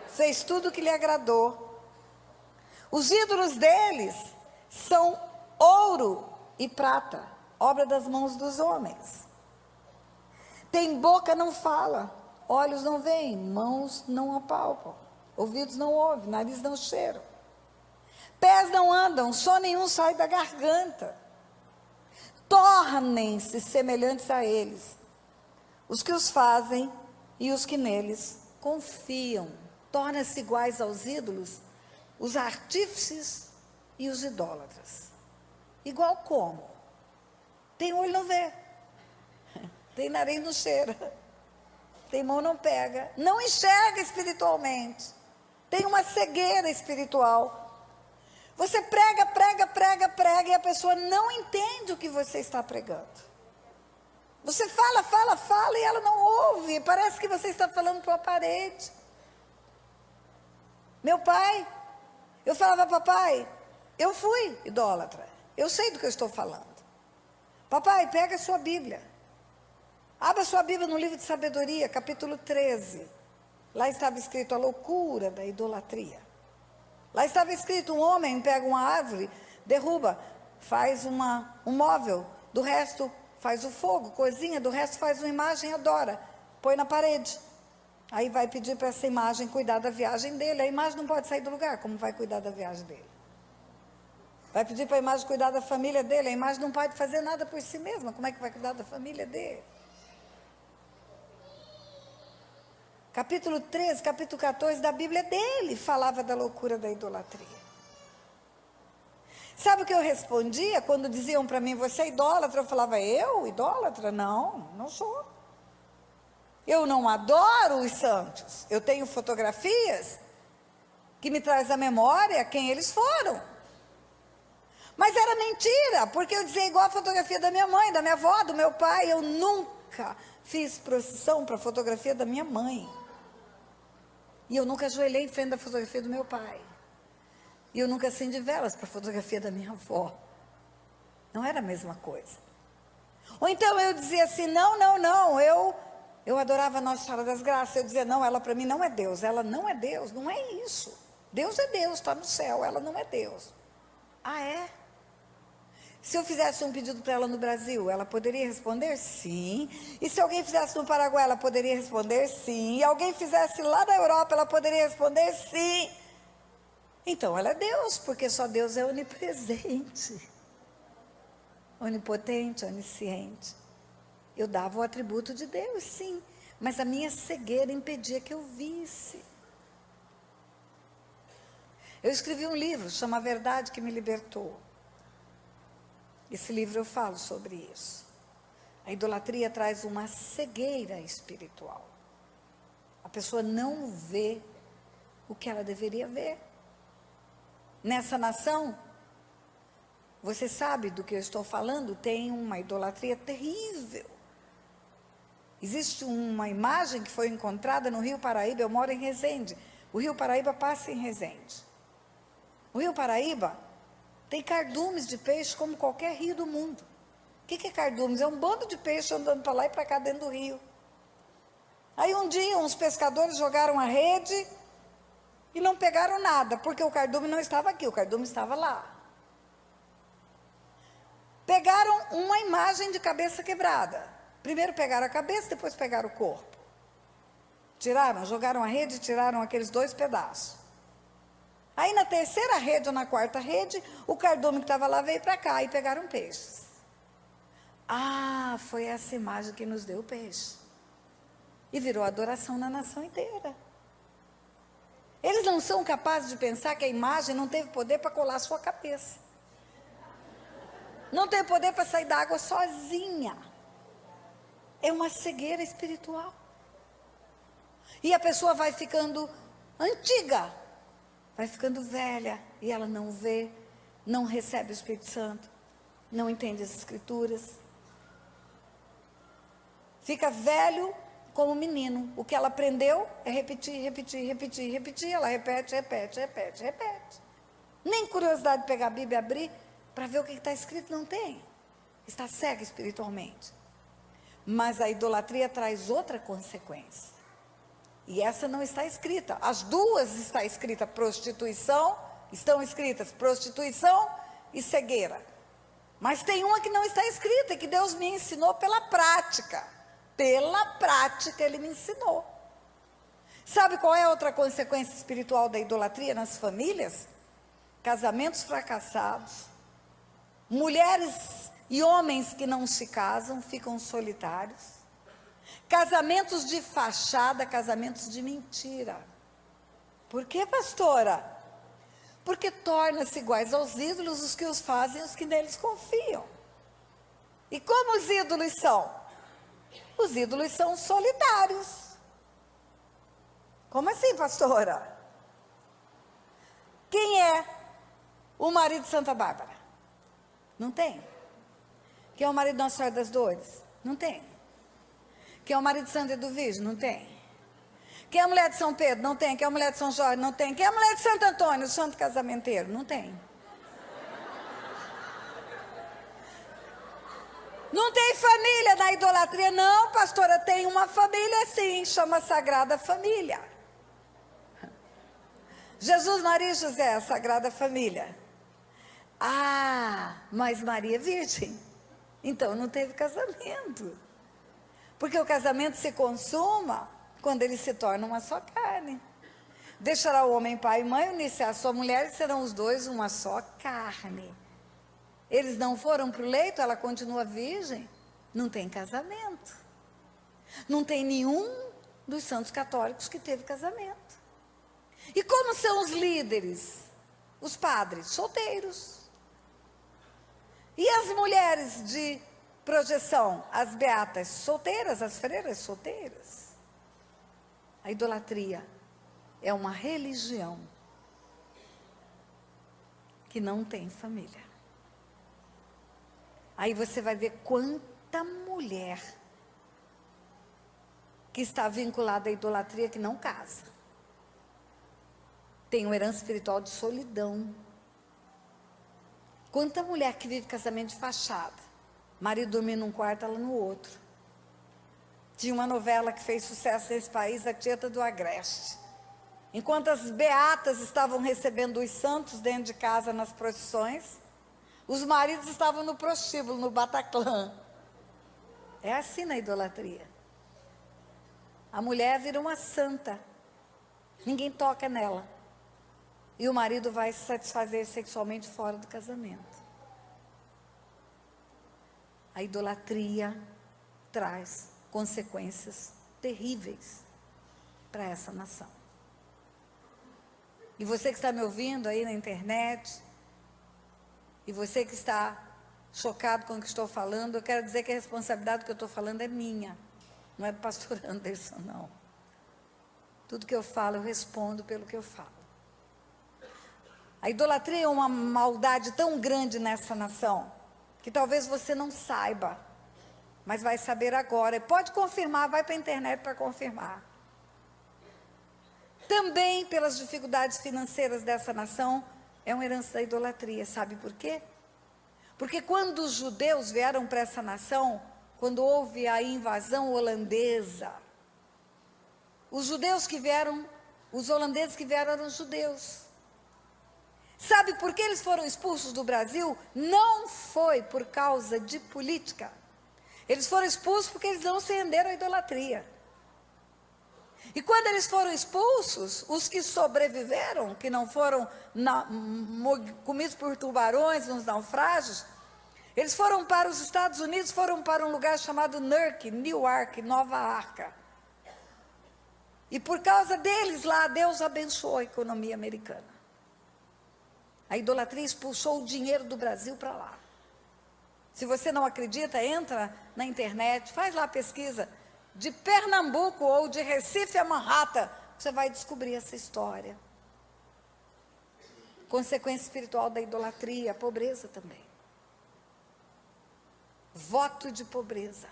Fez tudo o que lhe agradou. Os ídolos deles são ouro e prata, obra das mãos dos homens. Tem boca, não fala, olhos não veem, mãos não apalpam, ouvidos não ouvem, nariz não cheiram, pés não andam, som nenhum sai da garganta. Tornem-se semelhantes a eles, os que os fazem e os que neles confiam. Tornam-se iguais aos ídolos, os artífices e os idólatras. Igual como? Tem olho, não vê. Tem nariz, não cheira. Tem mão, não pega. Não enxerga espiritualmente. Tem uma cegueira espiritual. Você prega, prega, prega, prega, e a pessoa não entende o que você está pregando. Você fala, fala, fala, e ela não ouve. Parece que você está falando para a parede. Meu pai, eu falava, papai, eu fui idólatra. Eu sei do que eu estou falando. Papai, pega a sua Bíblia. Abra a sua Bíblia no livro de Sabedoria, capítulo 13. Lá estava escrito a loucura da idolatria. Lá estava escrito, um homem pega uma árvore, derruba, faz um móvel, do resto faz o fogo, cozinha, do resto faz uma imagem, adora, põe na parede. Aí vai pedir para essa imagem cuidar da viagem dele. A imagem não pode sair do lugar, como vai cuidar da viagem dele? Vai pedir para a imagem cuidar da família dele. A imagem não pode fazer nada por si mesma. Como é que vai cuidar da família dele? Capítulo 13, capítulo 14 da Bíblia dele falava da loucura da idolatria. Sabe o que eu respondia quando diziam para mim, você é idólatra? Eu falava, eu, idólatra? Não, não sou. Eu não adoro os santos. Eu tenho fotografias que me traz à memória quem eles foram. Mas era mentira, porque eu dizia igual a fotografia da minha mãe, da minha avó, do meu pai. Eu nunca fiz procissão para a fotografia da minha mãe. E eu nunca ajoelhei em frente da fotografia do meu pai. E eu nunca acendi velas para a fotografia da minha avó. Não era a mesma coisa. Ou então eu dizia assim, não, eu adorava Nossa Senhora das Graças. Eu dizia, não, ela para mim não é Deus. Ela não é Deus, não é isso. Deus é Deus, está no céu, ela não é Deus. Ah, é? Se eu fizesse um pedido para ela no Brasil, ela poderia responder sim. E se alguém fizesse no Paraguai, ela poderia responder sim. E alguém fizesse lá na Europa, ela poderia responder sim. Então ela é Deus, porque só Deus é onipresente, onipotente, onisciente. Eu dava o atributo de Deus, sim, mas a minha cegueira impedia que eu visse. Eu escrevi um livro, chama A Verdade que Me Libertou. Esse livro eu falo sobre isso. A idolatria traz uma cegueira espiritual. A pessoa não vê o que ela deveria ver. Nessa nação, você sabe do que eu estou falando, tem uma idolatria terrível. Existe uma imagem que foi encontrada no Rio Paraíba, eu moro em Resende. O Rio Paraíba passa em Resende. O Rio Paraíba tem cardumes de peixe como qualquer rio do mundo. O que é cardumes? É um bando de peixe andando para lá e para cá dentro do rio. Aí um dia uns pescadores jogaram a rede e não pegaram nada, porque o cardume não estava aqui, o cardume estava lá. Pegaram uma imagem de cabeça quebrada. Primeiro pegaram a cabeça, depois pegaram o corpo. Tiraram, jogaram a rede e tiraram aqueles 2 pedaços. Aí na terceira rede ou na quarta rede, o cardume que estava lá veio para cá e pegaram peixes. Ah, foi essa imagem que nos deu o peixe. E virou adoração na nação inteira. Eles não são capazes de pensar que a imagem não teve poder para colar a sua cabeça. Não teve poder para sair da água sozinha. É uma cegueira espiritual. E a pessoa vai ficando antiga, vai ficando velha, e ela não vê, não recebe o Espírito Santo, não entende as Escrituras. Fica velho como menino. O que ela aprendeu é repetir. Ela repete. Nem curiosidade de pegar a Bíblia e abrir para ver o que está escrito, não tem. Está cega espiritualmente. Mas a idolatria traz outra consequência. E essa não está escrita. As duas estão escritas, estão escritas prostituição e cegueira. Mas tem uma que não está escrita, que Deus me ensinou pela prática. Pela prática Ele me ensinou. Sabe qual é a outra consequência espiritual da idolatria nas famílias? Casamentos fracassados, mulheres e homens que não se casam, ficam solitários, casamentos de fachada, casamentos de mentira. Por que, pastora? Porque torna-se iguais aos ídolos os que os fazem, os que neles confiam. E como os ídolos são? Os ídolos são solitários. Como assim, pastora? Quem é o marido de Santa Bárbara? Não tem. Quem é o marido de Nossa Senhora das Dores? Não tem. Quem é o marido de Santa Eduvige? Não tem. Quem é a mulher de São Pedro? Não tem. Quem é a mulher de São Jorge? Não tem. Quem é a mulher de Santo Antônio, o santo casamenteiro? Não tem. Não tem família na idolatria? Não, pastora, tem uma família sim, chama Sagrada Família. Jesus, Maria e José, a Sagrada Família. Ah, mas Maria é virgem. Então não teve casamento. Porque o casamento se consuma quando ele se torna uma só carne. Deixará o homem pai e mãe, unir-se à sua mulher e serão os dois uma só carne. Eles não foram para o leito, ela continua virgem. Não tem casamento. Não tem nenhum dos santos católicos que teve casamento. E como são os líderes? Os padres, solteiros. E as mulheres de projeção, as beatas, solteiras, as freiras, solteiras. A idolatria é uma religião que não tem família. Aí você vai ver quanta mulher que está vinculada à idolatria que não casa. Tem uma herança espiritual de solidão. Quanta mulher que vive casamento de fachada. Marido dormindo num quarto, ela no outro. Tinha uma novela que fez sucesso nesse país, A Tieta do Agreste. Enquanto as beatas estavam recebendo os santos dentro de casa nas procissões, os maridos estavam no prostíbulo, no Bataclan. É assim na idolatria. A mulher vira uma santa. Ninguém toca nela. E o marido vai se satisfazer sexualmente fora do casamento. A idolatria traz consequências terríveis para essa nação. E você que está me ouvindo aí na internet, e você que está chocado com o que estou falando, eu quero dizer que a responsabilidade do que eu estou falando é minha, não é do pastor Anderson, não. Tudo que eu falo, eu respondo pelo que eu falo. A idolatria é uma maldade tão grande nessa nação, que talvez você não saiba, mas vai saber agora. E pode confirmar, vai para a internet para confirmar. Também pelas dificuldades financeiras dessa nação, é uma herança da idolatria. Sabe por quê? Porque quando os judeus vieram para essa nação, quando houve a invasão holandesa, os holandeses que vieram eram judeus. Sabe por que eles foram expulsos do Brasil? Não foi por causa de política. Eles foram expulsos porque eles não se renderam à idolatria. E quando eles foram expulsos, os que sobreviveram, que não foram comidos por tubarões nos naufrágios, eles foram para os Estados Unidos, foram para um lugar chamado Newark, Nova Arca. E por causa deles lá, Deus abençoou a economia americana. A idolatria expulsou o dinheiro do Brasil para lá. Se você não acredita, entra na internet, faz lá a pesquisa. De Pernambuco ou de Recife a Manhattan, você vai descobrir essa história. Consequência espiritual da idolatria, pobreza também. Voto de pobreza.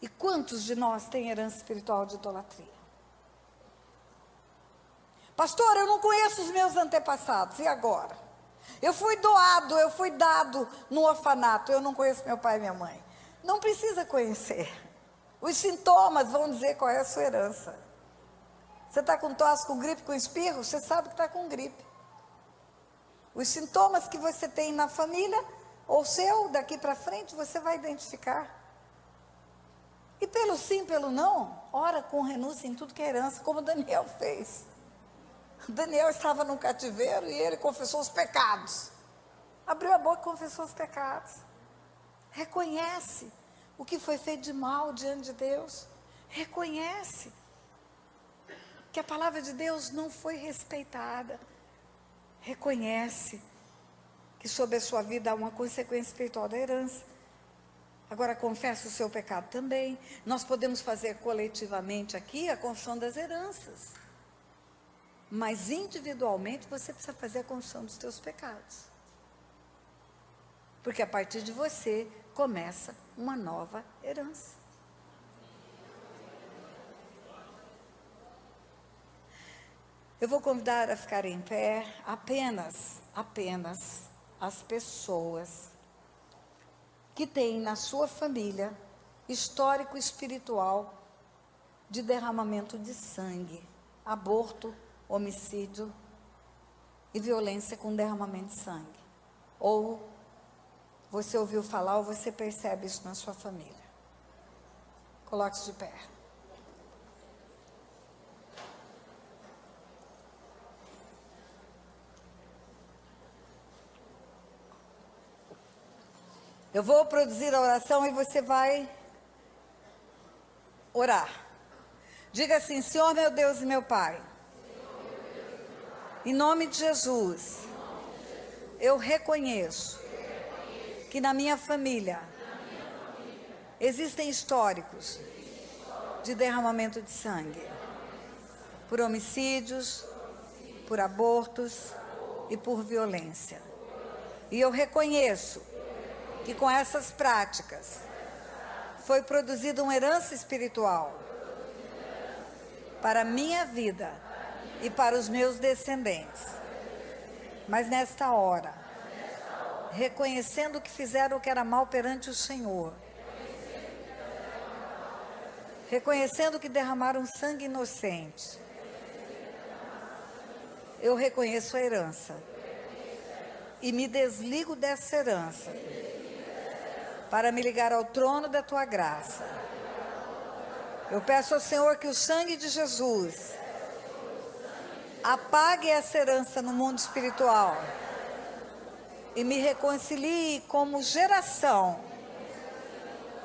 E quantos de nós têm herança espiritual de idolatria? Pastor, eu não conheço os meus antepassados, e agora? Eu fui dado no orfanato, eu não conheço meu pai e minha mãe. Não precisa conhecer. Os sintomas vão dizer qual é a sua herança. Você está com tosse, com gripe, com espirro, você sabe que está com gripe. Os sintomas que você tem na família, ou seu, daqui para frente, você vai identificar. E pelo sim, pelo não, ora com renúncia em tudo que é herança, como Daniel fez. Daniel estava num cativeiro e ele confessou os pecados. Abriu a boca e confessou os pecados. Reconhece o que foi feito de mal diante de Deus. Reconhece que a palavra de Deus não foi respeitada. Reconhece que sobre a sua vida há uma consequência espiritual da herança. Agora confessa o seu pecado também. Nós podemos fazer coletivamente aqui a confissão das heranças. Mas individualmente você precisa fazer a confissão dos teus pecados. Porque a partir de você começa uma nova herança. Eu vou convidar a ficar em pé apenas as pessoas que têm na sua família histórico espiritual de derramamento de sangue, aborto, homicídio e violência com derramamento de sangue. Ou você ouviu falar ou você percebe isso na sua família. Coloque-se de pé. Eu vou produzir a oração e você vai orar. Diga assim: Senhor meu Deus e meu Pai, em nome de Jesus, eu reconheço que na minha família existem históricos de derramamento de sangue, por homicídios, por abortos e por violência. E eu reconheço que com essas práticas foi produzida uma herança espiritual para a minha vida e para os meus descendentes. Mas nesta hora, reconhecendo que fizeram o que era mal perante o Senhor, reconhecendo que derramaram sangue inocente, eu reconheço a herança e me desligo dessa herança para me ligar ao trono da tua graça. Eu peço ao Senhor que o sangue de Jesus apague essa herança no mundo espiritual e me reconcilie como geração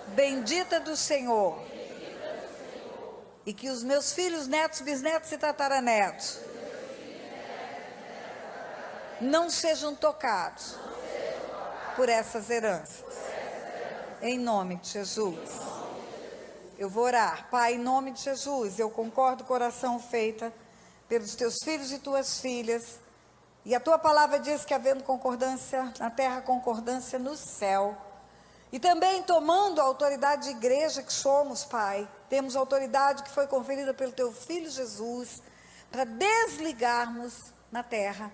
bendita do Senhor, e que os meus filhos, netos, bisnetos e tataranetos não sejam tocados por essas heranças. Em nome de Jesus. Eu vou orar. Pai, em nome de Jesus, eu concordo com a oração feita pelos teus filhos e tuas filhas. E a tua palavra diz que havendo concordância na terra, concordância no céu. E também tomando a autoridade de igreja que somos, Pai, temos autoridade que foi conferida pelo teu Filho Jesus, para desligarmos na terra,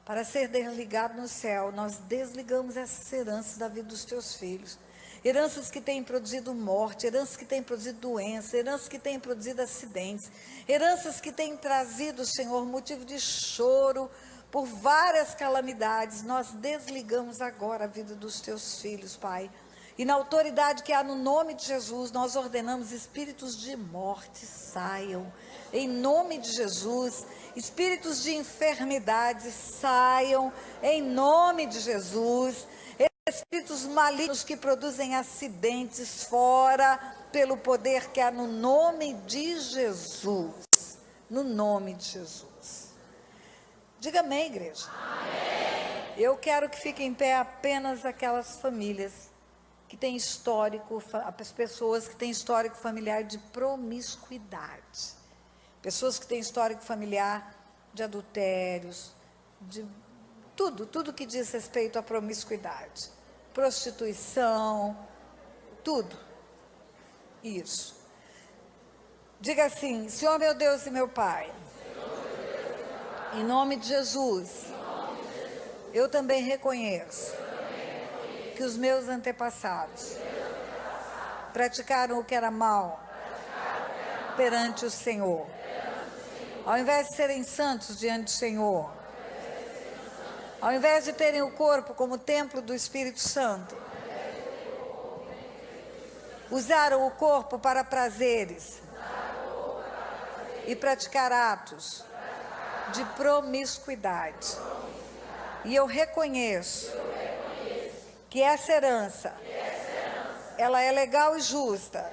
para ser desligado no céu. Nós desligamos essas heranças da vida dos teus filhos. Heranças que têm produzido morte, heranças que têm produzido doença, heranças que têm produzido acidentes, heranças que têm trazido, Senhor, motivo de choro por várias calamidades. Nós desligamos agora a vida dos teus filhos, Pai. E na autoridade que há no nome de Jesus, nós ordenamos: espíritos de morte saiam, em nome de Jesus. Espíritos de enfermidade saiam, em nome de Jesus. Espíritos malignos que produzem acidentes, fora, pelo poder que há no nome de Jesus. No nome de Jesus. Diga amém, igreja. Amém. Eu quero que fiquem em pé apenas aquelas famílias que têm histórico, as pessoas que têm histórico familiar de promiscuidade. Pessoas que têm histórico familiar de adultérios, de tudo que diz respeito à promiscuidade. Prostituição, tudo. Isso. Diga assim: Senhor meu Deus e meu Pai, em nome de Jesus, eu também reconheço que os meus antepassados praticaram o que era mal perante o Senhor. Ao invés de serem santos diante do Senhor, ao invés de terem o corpo como templo do Espírito Santo, usaram o corpo para prazeres e praticar atos de promiscuidade. E eu reconheço que essa herança, ela é legal e justa,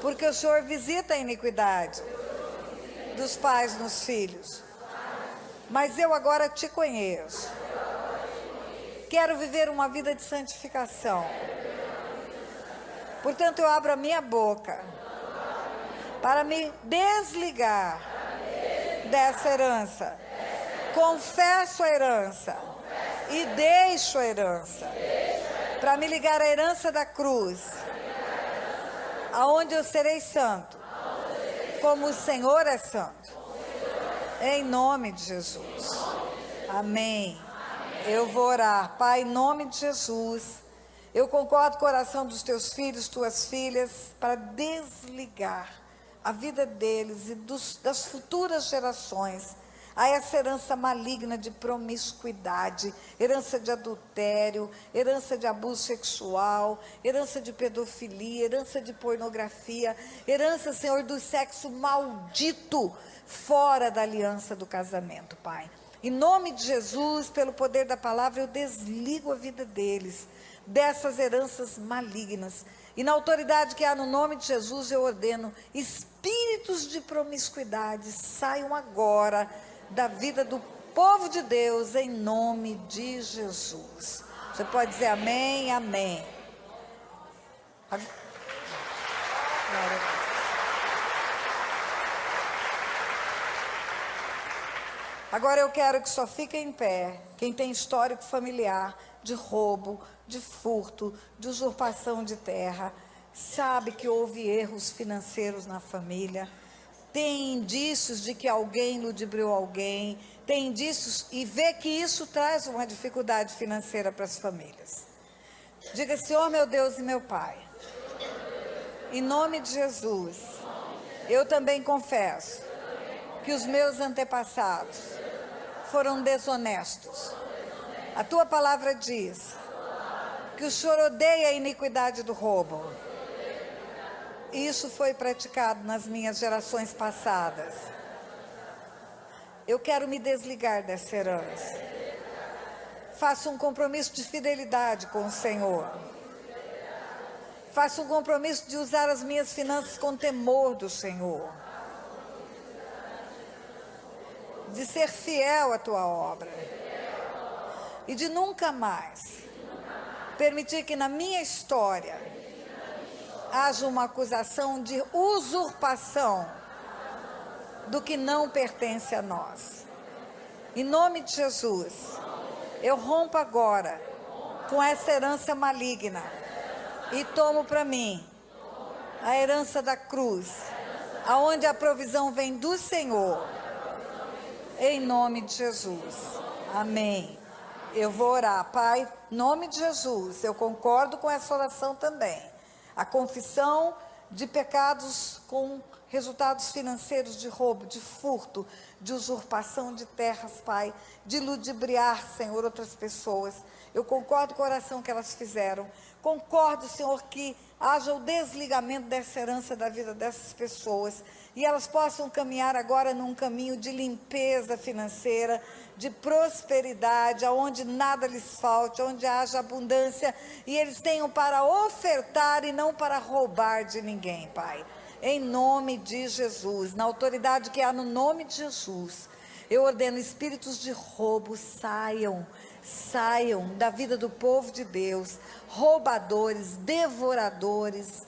porque o Senhor visita a iniquidade dos pais nos filhos. Mas eu agora te conheço. Quero viver uma vida de santificação. Portanto, eu abro a minha boca para me desligar dessa herança. Confesso a herança e deixo a herança para me ligar à herança da cruz, aonde eu serei santo, como o Senhor é santo. Em nome de Jesus. Amém. Eu vou orar. Pai, em nome de Jesus, eu concordo com a oração dos teus filhos, tuas filhas, para desligar a vida deles e das futuras gerações a essa herança maligna de promiscuidade, herança de adultério, herança de abuso sexual, herança de pedofilia, herança de pornografia, herança, Senhor, do sexo maldito, fora da aliança do casamento, Pai. Em nome de Jesus, pelo poder da palavra, eu desligo a vida deles dessas heranças malignas. E na autoridade que há no nome de Jesus, eu ordeno, espíritos de promiscuidade saiam agora da vida do povo de Deus, em nome de Jesus. Você pode dizer amém, amém. Agora eu quero que só fique em pé quem tem histórico familiar de roubo, de furto, de usurpação de terra, sabe que houve erros financeiros na família, tem indícios de que alguém ludibriou alguém, tem indícios e vê que isso traz uma dificuldade financeira para as famílias. Diga: Senhor meu Deus e meu Pai, em nome de Jesus, eu também confesso que os meus antepassados foram desonestos. A tua palavra diz que o Senhor odeia a iniquidade do roubo. E isso foi praticado nas minhas gerações passadas. Eu quero me desligar dessa herança. Faço um compromisso de fidelidade com o Senhor. Faço um compromisso de usar as minhas finanças com temor do Senhor. De ser fiel à tua obra. E de nunca mais permitir que na minha história haja uma acusação de usurpação do que não pertence a nós. Em nome de Jesus, eu rompo agora com essa herança maligna e tomo para mim a herança da cruz, aonde a provisão vem do Senhor, em nome de Jesus. Amém. Eu vou orar. Pai, em nome de Jesus, eu concordo com essa oração também. A confissão de pecados com resultados financeiros de roubo, de furto, de usurpação de terras, Pai, de ludibriar, Senhor, outras pessoas. Eu concordo com a oração que elas fizeram. Concordo, Senhor, que haja o desligamento dessa herança da vida dessas pessoas e elas possam caminhar agora num caminho de limpeza financeira, de prosperidade, onde nada lhes falte, onde haja abundância e eles tenham para ofertar e não para roubar de ninguém, Pai. Em nome de Jesus, na autoridade que há no nome de Jesus, eu ordeno: espíritos de roubo saiam da vida do povo de Deus, roubadores, devoradores,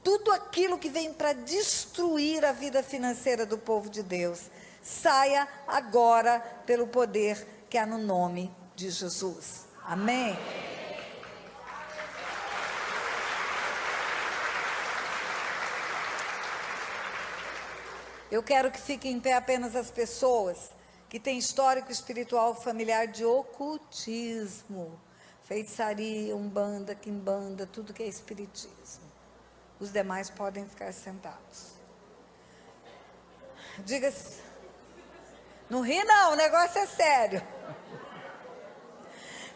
tudo aquilo que vem para destruir a vida financeira do povo de Deus, saia agora pelo poder que há no nome de Jesus. Amém? Eu quero que fiquem em pé apenas as pessoas que têm histórico espiritual familiar de ocultismo, feitiçaria, umbanda, quimbanda, tudo que é espiritismo. Os demais podem ficar sentados. Diga, não ri não, o negócio é sério.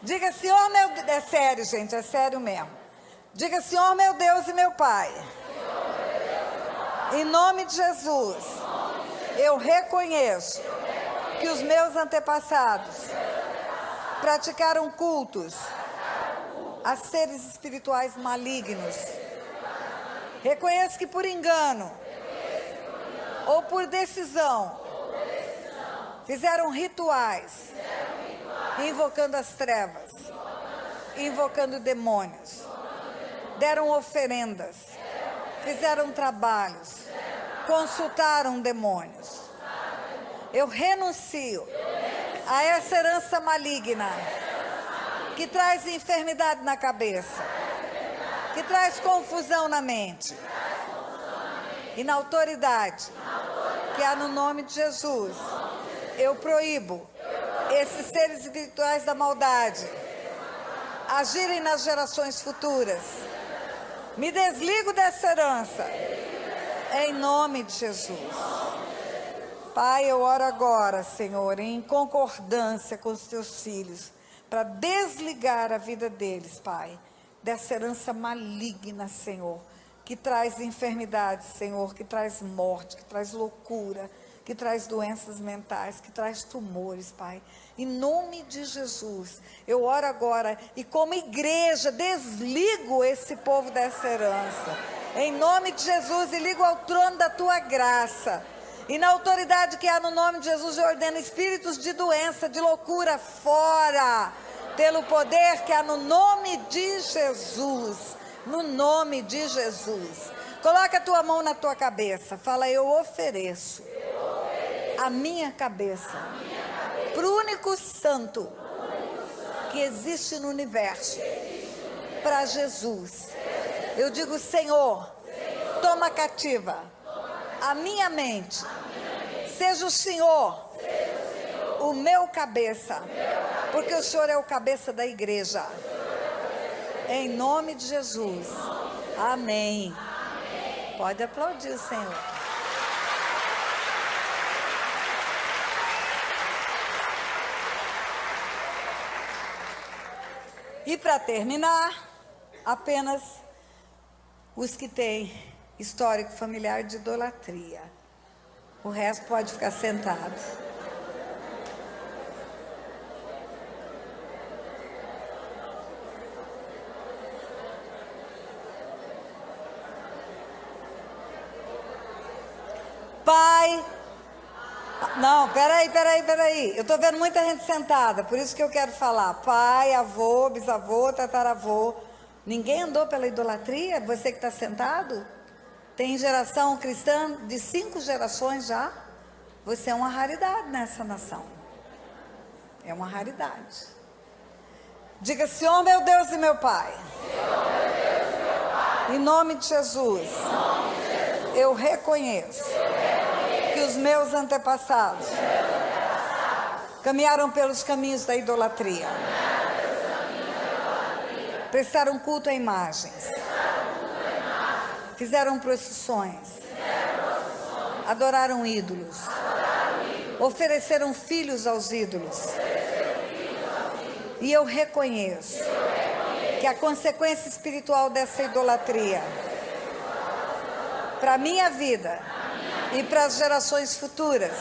Diga: Senhor meu Deus, é sério, gente, é sério mesmo. Diga: Senhor meu Deus e meu Pai, em nome de Jesus, eu reconheço que os meus antepassados praticaram cultos a seres espirituais malignos. Reconheço que por engano ou por decisão fizeram rituais invocando as trevas, invocando demônios, deram oferendas, fizeram trabalhos, consultaram demônios. Eu renuncio a essa herança maligna que traz enfermidade na cabeça, que traz confusão na mente. E na autoridade que há no nome de Jesus, eu proíbo esses seres espirituais da maldade agirem nas gerações futuras. Me desligo dessa herança, em nome de Jesus. Pai, eu oro agora, Senhor, em concordância com os teus filhos, para desligar a vida deles, Pai, dessa herança maligna, Senhor, que traz enfermidade, Senhor, que traz morte, que traz loucura, que traz doenças mentais, que traz tumores, Pai. Em nome de Jesus, eu oro agora e como igreja desligo esse povo dessa herança. Em nome de Jesus, e ligo ao trono da tua graça. E na autoridade que há no nome de Jesus, eu ordeno espíritos de doença, de loucura, fora. Pelo poder que há no nome de Jesus. No nome de Jesus. Coloca a tua mão na tua cabeça. Fala, eu ofereço a minha cabeça para o único santo que existe no universo, para Jesus. Eu digo, Senhor, toma cativa a minha mente. Seja o Senhor o meu cabeça, porque o Senhor é o cabeça da igreja. Em nome de Jesus. Amém. Pode aplaudir o Senhor. E para terminar, apenas os que têm histórico familiar de idolatria. O resto pode ficar sentado. Pai, não, peraí, eu estou vendo muita gente sentada, por isso que eu quero falar, pai, avô, bisavô, tataravô, ninguém andou pela idolatria, você que está sentado, tem geração cristã de 5 gerações já, você é uma raridade nessa nação, é uma raridade, diga, Senhor meu Deus e meu Pai, em nome de Jesus, eu reconheço que os meus antepassados caminharam pelos caminhos da idolatria, prestaram culto a imagens, fizeram procissões, adoraram ídolos, ofereceram filhos aos ídolos, e eu reconheço que a consequência espiritual dessa idolatria para a minha vida e para as gerações futuras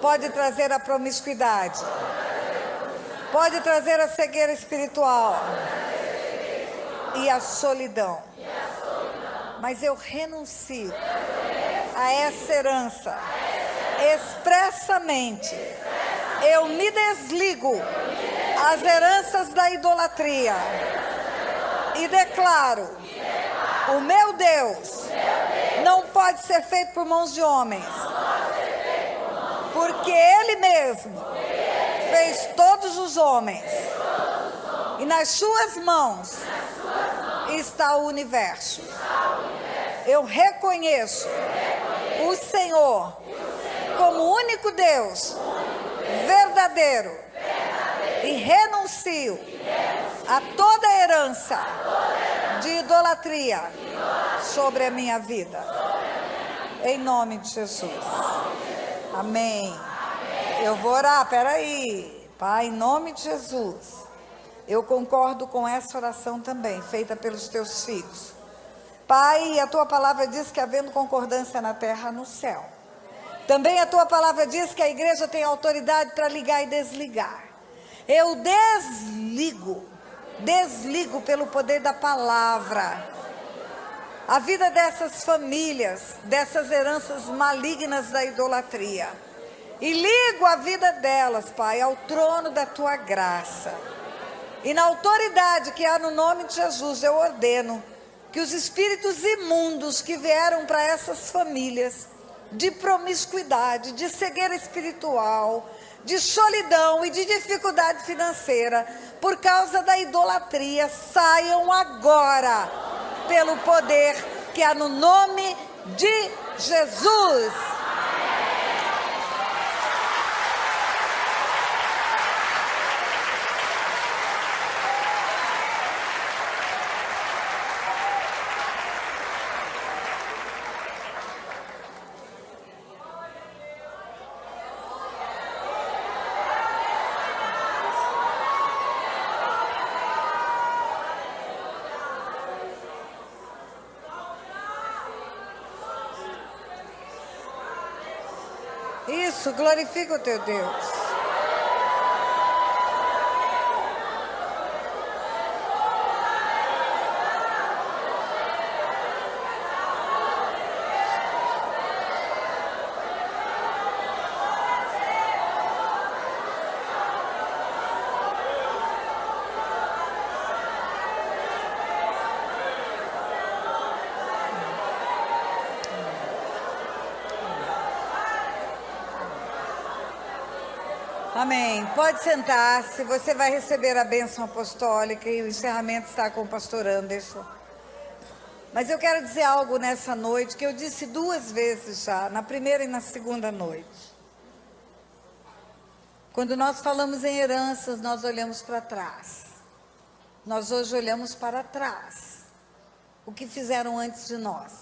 pode trazer a promiscuidade, pode trazer a cegueira espiritual e a solidão. Mas eu renuncio a essa herança expressamente. Eu me desligo às heranças da idolatria e declaro: o meu Deus não pode ser feito por mãos de homens, porque Ele mesmo fez todos os homens, e nas suas mãos está o universo. Eu reconheço o Senhor como o único Deus verdadeiro e renuncio a toda herança de idolatria sobre a minha vida, em nome de Jesus. Amém. Eu vou orar, peraí. Pai, em nome de Jesus, eu concordo com essa oração também, feita pelos teus filhos. Pai, a tua palavra diz que havendo concordância na terra, no céu. Também a tua palavra diz que a igreja tem autoridade para ligar e desligar. Eu desligo pelo poder da palavra a vida dessas famílias, dessas heranças malignas da idolatria. E ligo a vida delas, Pai, ao trono da tua graça. E na autoridade que há no nome de Jesus, eu ordeno que os espíritos imundos que vieram para essas famílias, de promiscuidade, de cegueira espiritual, de solidão e de dificuldade financeira, por causa da idolatria, saiam agora, pelo poder que há no nome de Jesus. Isso, glorifica o teu Deus. Amém. Pode sentar-se, você vai receber a bênção apostólica e o encerramento está com o pastor Anderson. Mas eu quero dizer algo nessa noite que eu disse 2 vezes já, na primeira e na segunda noite. Quando nós falamos em heranças, nós olhamos para trás. Nós hoje olhamos para trás. O que fizeram antes de nós.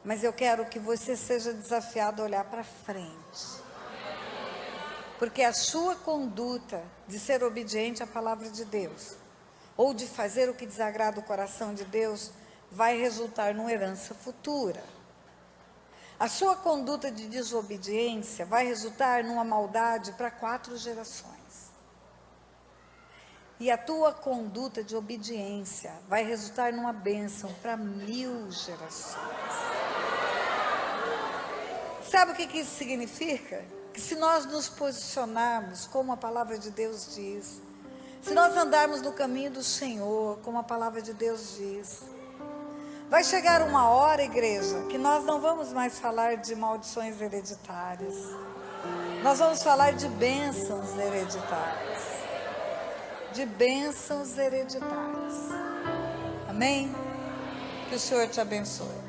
Mas eu quero que você seja desafiado a olhar para frente. Porque a sua conduta de ser obediente à palavra de Deus, ou de fazer o que desagrada o coração de Deus, vai resultar numa herança futura. A sua conduta de desobediência vai resultar numa maldade para 4 gerações. E a tua conduta de obediência vai resultar numa bênção para 1000 gerações. Sabe o que isso significa? Que se nós nos posicionarmos como a palavra de Deus diz, se nós andarmos no caminho do Senhor, como a palavra de Deus diz, vai chegar uma hora, igreja, que nós não vamos mais falar de maldições hereditárias. Nós vamos falar de bênçãos hereditárias. De bênçãos hereditárias. Amém? Que o Senhor te abençoe.